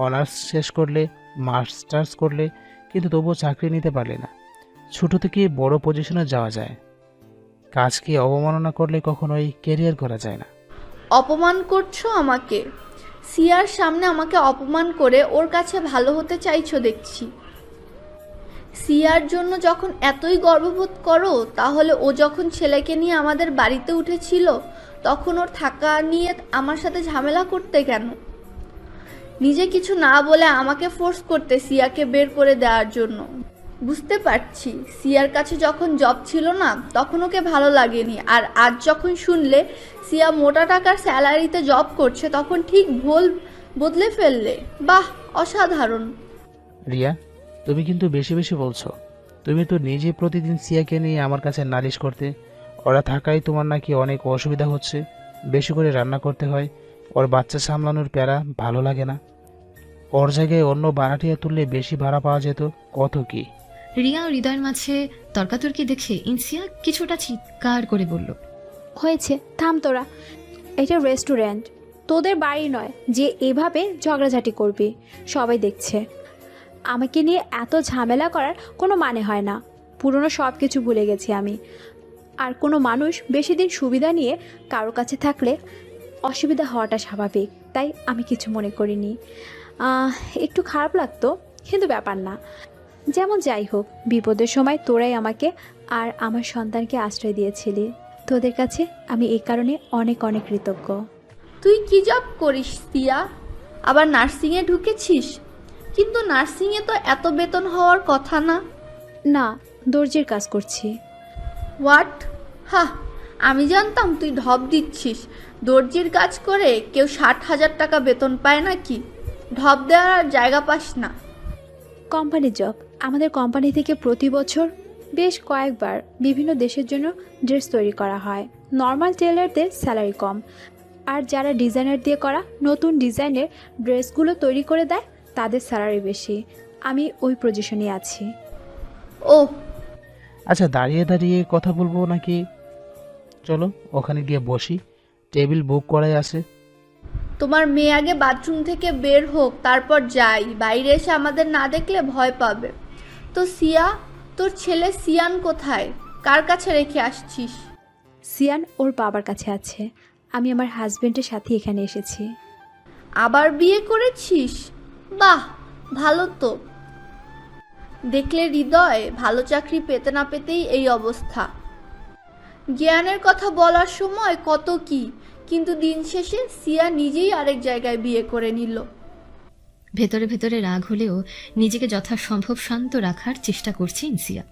অনার্স শেষ করলে, মাস্টার্স করলে, কিন্তু তবুও চাকরি নিতে পারলে না। ছোটো থেকে বড় পজিশনে যাওয়া যায়, কাজকে অবমাননা করলে কখনোই ক্যারিয়ার করা যায় না। অপমান করছো আমাকে? সিয়ার সামনে আমাকে অপমান করে ওর কাছে ভালো হতে চাইছো দেখছি। সিয়ার জন্য যখন এতই গর্ববোধ করো, তাহলে ও যখন ছেলেকে নিয়ে আমাদের বাড়িতে উঠেছিল তখন ওর থাকা নিয়ে আমার সাথে ঝামেলা করতে কেন? নিজে কিছু না বলে আমাকে ফোর্স করতে সিয়াকে বের করে দেওয়ার জন্য। বুঝতে পারছি সিয়ার কাছে যখন জব ছিল না তখন ওকে ভালো লাগেনি, আর আজ যখন শুনলে সিয়া মোটা টাকার স্যালারিতে জব করছে তখন ঠিক ভুল বদলে ফেললে। বাহ, অসাধারণ। রিয়া, তুমি কিন্তু বেশি বেশি বলছো। তুমি তো নিজে প্রতিদিন সিয়াকে নিয়ে আমার কাছে নালিশ করতে, ওরা থাকায় তোমার নাকি অনেক অসুবিধা হচ্ছে, বেশি করে রান্না করতে হয়, ওর বাচ্চা সামলানোর প্যারা ভালো লাগে না। ওর জায়গায় অন্য ভাড়াটিয়া তুললে বেশি ভাড়া পাওয়া যেত, কত কি। রিয়া ও হৃদয়ের মাঝে তর্কাতর্কি দেখে ইনসিয়া কিছুটা চিৎকার করে বলল, হয়েছে, থাম তোরা। এটা রেস্টুরেন্ট, তোদের বাড়ি নয় যে এভাবে ঝগড়াঝাটি করবি। সবাই দেখছে। আমাকে নিয়ে এত ঝামেলা করার কোনো মানে হয় না। পুরনো সব কিছু ভুলে গেছি আমি। আর কোনো মানুষ বেশি দিন সুবিধা নিয়ে কারোর কাছে থাকলে অসুবিধা হওয়াটা স্বাভাবিক, তাই আমি কিছু মনে করিনি। একটু খারাপ লাগতো, কিন্তু ব্যাপার না। যেমন যাই হোক, বিপদের সময় তোরাই আমাকে আর আমার সন্তানকে আশ্রয় দিয়েছিলি। তোদের কাছে আমি এই কারণে অনেক অনেক কৃতজ্ঞ। তুই কি জব করিস সিয়া? আবার নার্সিংয়ে ঢুকেছিস? কিন্তু নার্সিংয়ে তো এত বেতন হওয়ার কথা না। না, দর্জির কাজ করছি। হোয়াট? হা, আমি জানতাম তুই ঢপ দিচ্ছিস। দর্জির কাজ করে কেউ 60,000 টাকা বেতন পায় নাকি? ঢপ দেওয়ার আর জায়গা পাস না। কোম্পানির জব। আমাদের কোম্পানি থেকে প্রতি বছর বেশ কয়েকবার বিভিন্ন দেশের জন্য ড্রেস তৈরি করা হয়। নর্মাল টেলারদের স্যালারি কম, আর যারা ডিজাইনার দিয়ে করা নতুন ডিজাইনের ড্রেসগুলো তৈরি করে দেয় তাদের স্যালারি বেশি। আমি ওই পজিশনে আছি। ও আচ্ছা, দাঁড়িয়ে দাঁড়িয়ে কথা বলবো নাকি? চলো ওখানে গিয়ে বসি, টেবিল বুক করাই আছে। তোমার মেয়ে আগে বাথরুম থেকে বের হোক, তারপর যাই। বাইরে এসে আমাদের না দেখলে ভয় পাবে। তো সিয়া, তোর ছেলে সিয়ান কোথায়? কার কাছে রেখে আসছিস? সিয়ান ওর বাবার কাছে আছে। আমি আমার হাজবেন্ডের সাথে এখানে এসেছি। আবার বিয়ে করেছিস? বাহ, ভালো তো। দেখলে হৃদয়, ভালো চাকরি পেতে না পেতেই এই অবস্থা। জ্ঞানের কথা বলার সময় কত কি, কিন্তু দিন শেষে সিয়া নিজেই আরেক জায়গায় বিয়ে করে নিল। ভেতরে ভেতরে রাগ হলেও নিজেকে যথাসম্ভব শান্ত রাখার চেষ্টা করছে ইনসিয়া।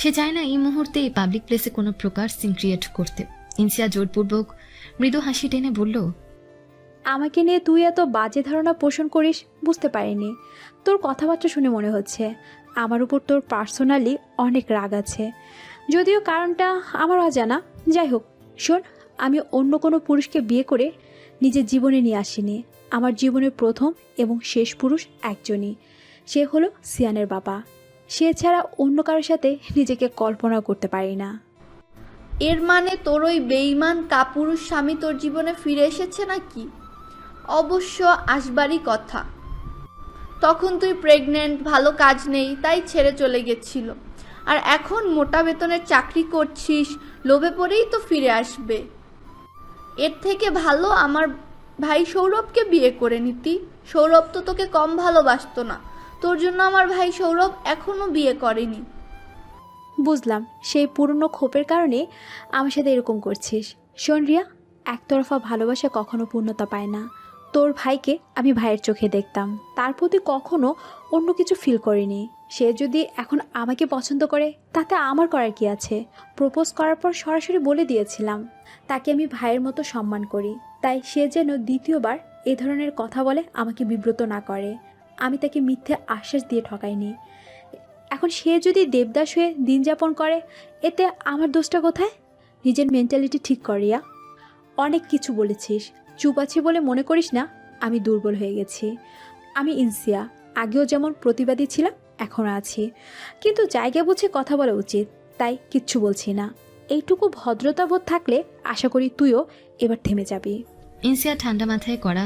সে চায় না এই মুহূর্তে এই পাবলিক প্লেসে কোনো প্রকার সিন ক্রিয়েট করতে। ইনসিয়া জোরপূর্বক মৃদু হাসি টেনে বলল, আমাকে নিয়ে তুই এত বাজে ধারণা পোষণ করিস বুঝতে পারিনি। তোর কথাবার্তা শুনে মনে হচ্ছে আমার উপর তোর পার্সোনালি অনেক রাগ আছে, যদিও কারণটা আমার অজানা। যাই হোক, শোন, আমি অন্য কোনো পুরুষকে বিয়ে করে নিজের জীবনে নিয়ে আসিনি। আমার জীবনের প্রথম এবং শেষ পুরুষ একজনই, সে হলো সিয়ানের বাবা। সে ছাড়া অন্য কারোর সাথে নিজেকে কল্পনা করতে পারি না। এর মানে তোর ওই বেঈমান কাপুরুষ স্বামী তোর জীবনে ফিরে এসেছে নাকি? অবশ্য আসবারই কথা। তখন তুই প্রেগনেন্ট, ভালো কাজ নেই, তাই ছেড়ে চলে গেছিল। আর এখন মোটা বেতনের চাকরি করছিস, লোভে পড়েই তো ফিরে আসবে। এর থেকে ভালো আমার ভাই সৌরভকে বিয়ে করে নিতি। সৌরভ তো তোকে কম ভালোবাসতো না, তোর জন্য আমার ভাই সৌরভ এখনো বিয়ে করেনি। বুঝলাম, সেই পুরনো ক্ষোভের কারণে আমার সাথে এরকম করছিস। শোন রিয়া, একতরফা ভালোবাসা কখনো পূর্ণতা পায় না। তোর ভাইকে আমি ভাইয়ের চোখে দেখতাম, তার প্রতি কখনো অন্য কিছু ফিল করিনি। সে যদি এখন আমাকে পছন্দ করে তাতে আমার করার কি আছে? প্রপোজ করার পর সরাসরি বলে দিয়েছিলাম তাকে আমি ভাইয়ের মতো সম্মান করি, তাই সে যেন দ্বিতীয়বার এ ধরনের কথা বলে আমাকে বিব্রত না করে। আমি তাকে মিথ্যে আশ্বাস দিয়ে ঠকাইনি। এখন সে যদি দেবদাস হয়ে দিন যাপন করে, এতে আমার দোষটা কোথায়? নিজের মেন্টালিটি ঠিক কর রিয়া। অনেক কিছু বলেছিস, চুপ আছি বলে মনে করিস না আমি দুর্বল হয়ে গেছি। আমি ইনসিয়া, আগেও যেমন প্রতিবাদী ছিলাম এখনও আছি, কিন্তু জায়গা বুঝে কথা বলা উচিত, তাই কিচ্ছু বলছি না। এইটুকু ভদ্রতাবোধ থাকলে আশা করি তুইও এবার থেমে যাবি। ইনসিয়া ঠান্ডা মাথায় করা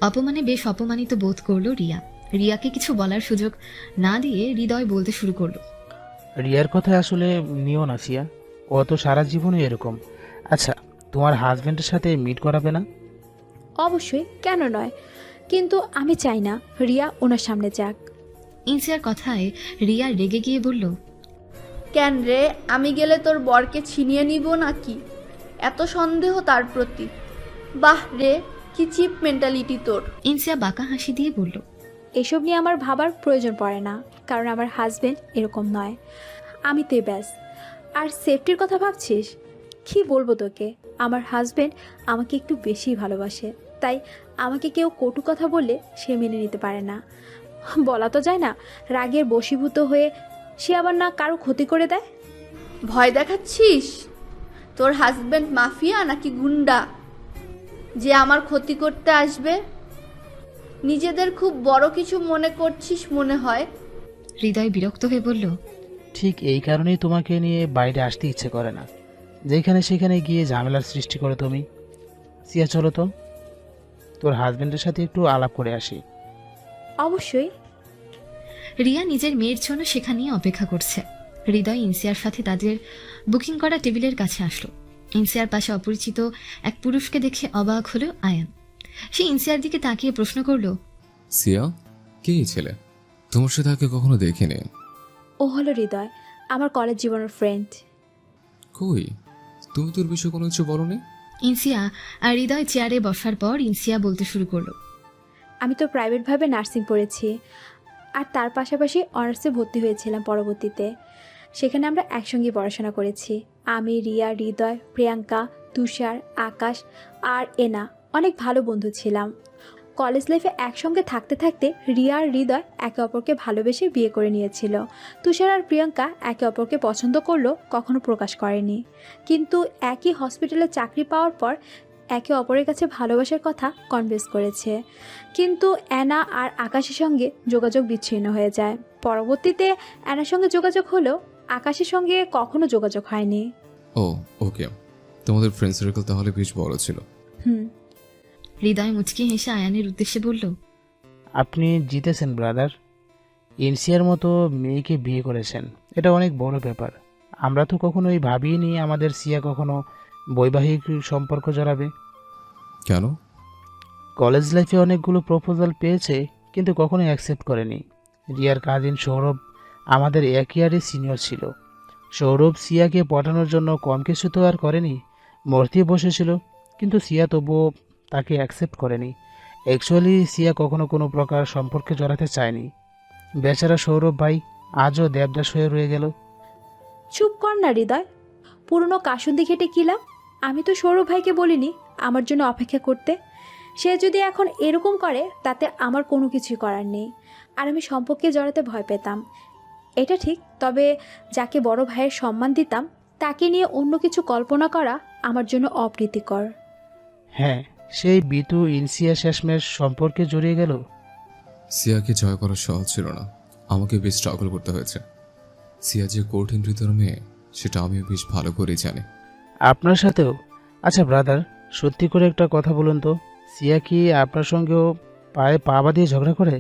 অপমানে বেশ অপমানিত বোধ করলো রিয়া। রিয়াকে কিছু বলার সুযোগ না দিয়ে হৃদয় বলতে শুরু করলো। রিয়ার কথা আসলে নিও না সিয়া, ও তো সারা জীবনই এরকম। আচ্ছা, তোমার হাজবেন্ডের সাথে মিট করাবে না? অবশ্যই, কেন নয়, কিন্তু আমি চাই না রিয়া ওনার সামনে যাক। ইনসিয়ার কথায় রিয়া রেগে গিয়ে বলল, কেন রে, আমি গেলে তোর বরকে ছিনিয়ে নিব নাকি? এত সন্দেহ তার প্রতি? বাহ রে, কি চিপ মেন্টালিটি তোর। ইনসিয়া বাঁকা হাসি দিয়ে বলল, এসব নিয়ে আমার ভাবার প্রয়োজন পড়ে না, কারণ আমার হাজবেন্ড এরকম নয়। আমি তো ব্যাস। আর সেফটির কথা ভাবছিস? কি বলবো তোকে, আমার হাজবেন্ড আমাকে একটু বেশি ভালোবাসে, তাই আমাকে কেউ কটু কথা বললে সে মেনে নিতে পারে না। বলা তো যায় না, রাগের বশীভূত হয়ে সে আবার না কারো ক্ষতি করে দেয়। ভয় দেখাচ্ছিস? তোর হাজবেন্ড মাফিয়া নাকি গুন্ডা যে আমার ক্ষতি করতে আসবে? নিজেদের খুব বড় কিছু মনে করছিস মনে হয়। হৃদয় বিরক্ত হয়ে বলল, ঠিক এই কারণেই তোমাকে নিয়ে বাইরে আসতে ইচ্ছে করে না, যেখানে সেখানে গিয়ে ঝামেলার সৃষ্টি করো তুমি। সিয়া চলো তো, তোর হাজবেন্ডের সাথে একটু আলাপ করে আসি। অবশ্যই। রিয়া নিজের মেয়ের জন্য সেখানেই অপেক্ষা করছে। হৃদয় ইনসিয়ার সাথে তাদের বুকিং করা টেবিলের কাছে আসলো। ইনসিয়ার পাশে অপরিচিত এক পুরুষকে দেখে অবাক হলো আয়ান। সে ইনসিয়ার দিকে তাকিয়ে প্রশ্ন করলো, সিয়া, কে এই ছেলে? তোমার সাথে আগে কখনো দেখিনি। ও হলো হৃদয়, আমার কলেজ জীবনের ফ্রেন্ড। কই, তুমি তোর বিষয়ে কোনো কিছু বলনি? ইনসিয়া আর হৃদয় চেয়ারে বসার পর ইনসিয়া বলতে শুরু করলো, আমি তো প্রাইভেটভাবে নার্সিং পড়েছি, আর তার পাশাপাশি অনার্সে ভর্তি হয়েছিলাম পরবর্তীতে। সেখানে আমরা একসঙ্গে পড়াশোনা করেছি। আমি, রিয়া, হৃদয়, প্রিয়াঙ্কা, তুষার, আকাশ আর এনা অনেক ভালো বন্ধু ছিলাম। কলেজ লাইফে একসঙ্গে থাকতে থাকতে রিয়া আর হৃদয় একে অপরকে ভালোবেসে বিয়ে করে নিয়েছিল। তুষার আর প্রিয়াঙ্কা একে অপরকে পছন্দ করলেও কখনো প্রকাশ করেনি, কিন্তু একই হসপিটালে চাকরি পাওয়ার পর একে অপরের কাছে ভালোবাসার কথা কনভেস করেছে। কিন্তু অ্যানা আর আকাশের সঙ্গে যোগাযোগ বিচ্ছিন্ন হয়ে যায়। পরবর্তীতে অ্যানার সঙ্গে যোগাযোগ হলেও আকাশের সঙ্গে কখনো যোগাযোগ হয়নি। ও ওকে, তোমাদের ফ্রেন্ড সার্কেল তাহলে বেশ বড় ছিল। হৃদয় মুচকি হেসে আয়ানের উদ্দেশ্যে বলল, আপনি জিতেছেন ব্রাদার। ইনসিয়ার মতো মেয়েকে বিয়ে করেছেন, এটা অনেক বড় ব্যাপার। আমরা তো কখনোই ভাবিনি আমাদের সিয়া কখনো বৈবাহিক সম্পর্ক জড়াবে। কেন? কলেজ লাইফে অনেকগুলো প্রপোজাল পেয়েছে, কিন্তু কখনোই অ্যাকসেপ্ট করেনি। রিয়ার কাজিন সৌরভ আমাদের এক ইয়ারে সিনিয়র ছিল। সৌরভ সিয়াকে পটানোর জন্য কম কিছু তো আর করেনি, মরতে বসেছিল, কিন্তু সিয়া তবুও তাকে অ্যাকসেপ্ট করেনি। অ্যাকচুয়ালি সিয়া কখনো কোনো প্রকার সম্পর্কে জড়াতে চায়নি। বেচারা সৌরভ ভাই আজও দেবদাস হয়ে রয়ে গেল। চুপ কর না হৃদয়, পুরনো কাসুন্দি ঘেটে কিলাম। আমি তো সৌরভ ভাইকে বলিনি আমার জন্য অপেক্ষা করতে। সে যদি এখন এরকম করে তাতে আমার কোনো কিছুই করার নেই। আর আমি সম্পর্কে জড়াতে ভয় পেতাম, এটা ঠিক। তবে যাকে বড় ভাইয়ের সম্মান দিতাম তাকে নিয়ে অন্য কিছু কল্পনা করা আমার জন্য অপ্রীতিকর। হ্যাঁ, সেই বিতু ইনসিয়া শেষমেশ সম্পর্কে জড়িয়ে গেল। সিয়াকে জয় করা সহজ ছিল না, আমাকে বেশ স্ট্রাগল করতে হয়েছে। সিয়া যে কঠিন হৃদয়ের মেয়ে সেটা আমিও বেশ ভালো করেই জানি। আপনার সাথেও? আচ্ছা ব্রাদার, সত্যি করে একটা কথা বলুন তো, সিয়া কি আপনার সঙ্গেও পায়ে পা বাঁধিয়ে ঝগড়া করে?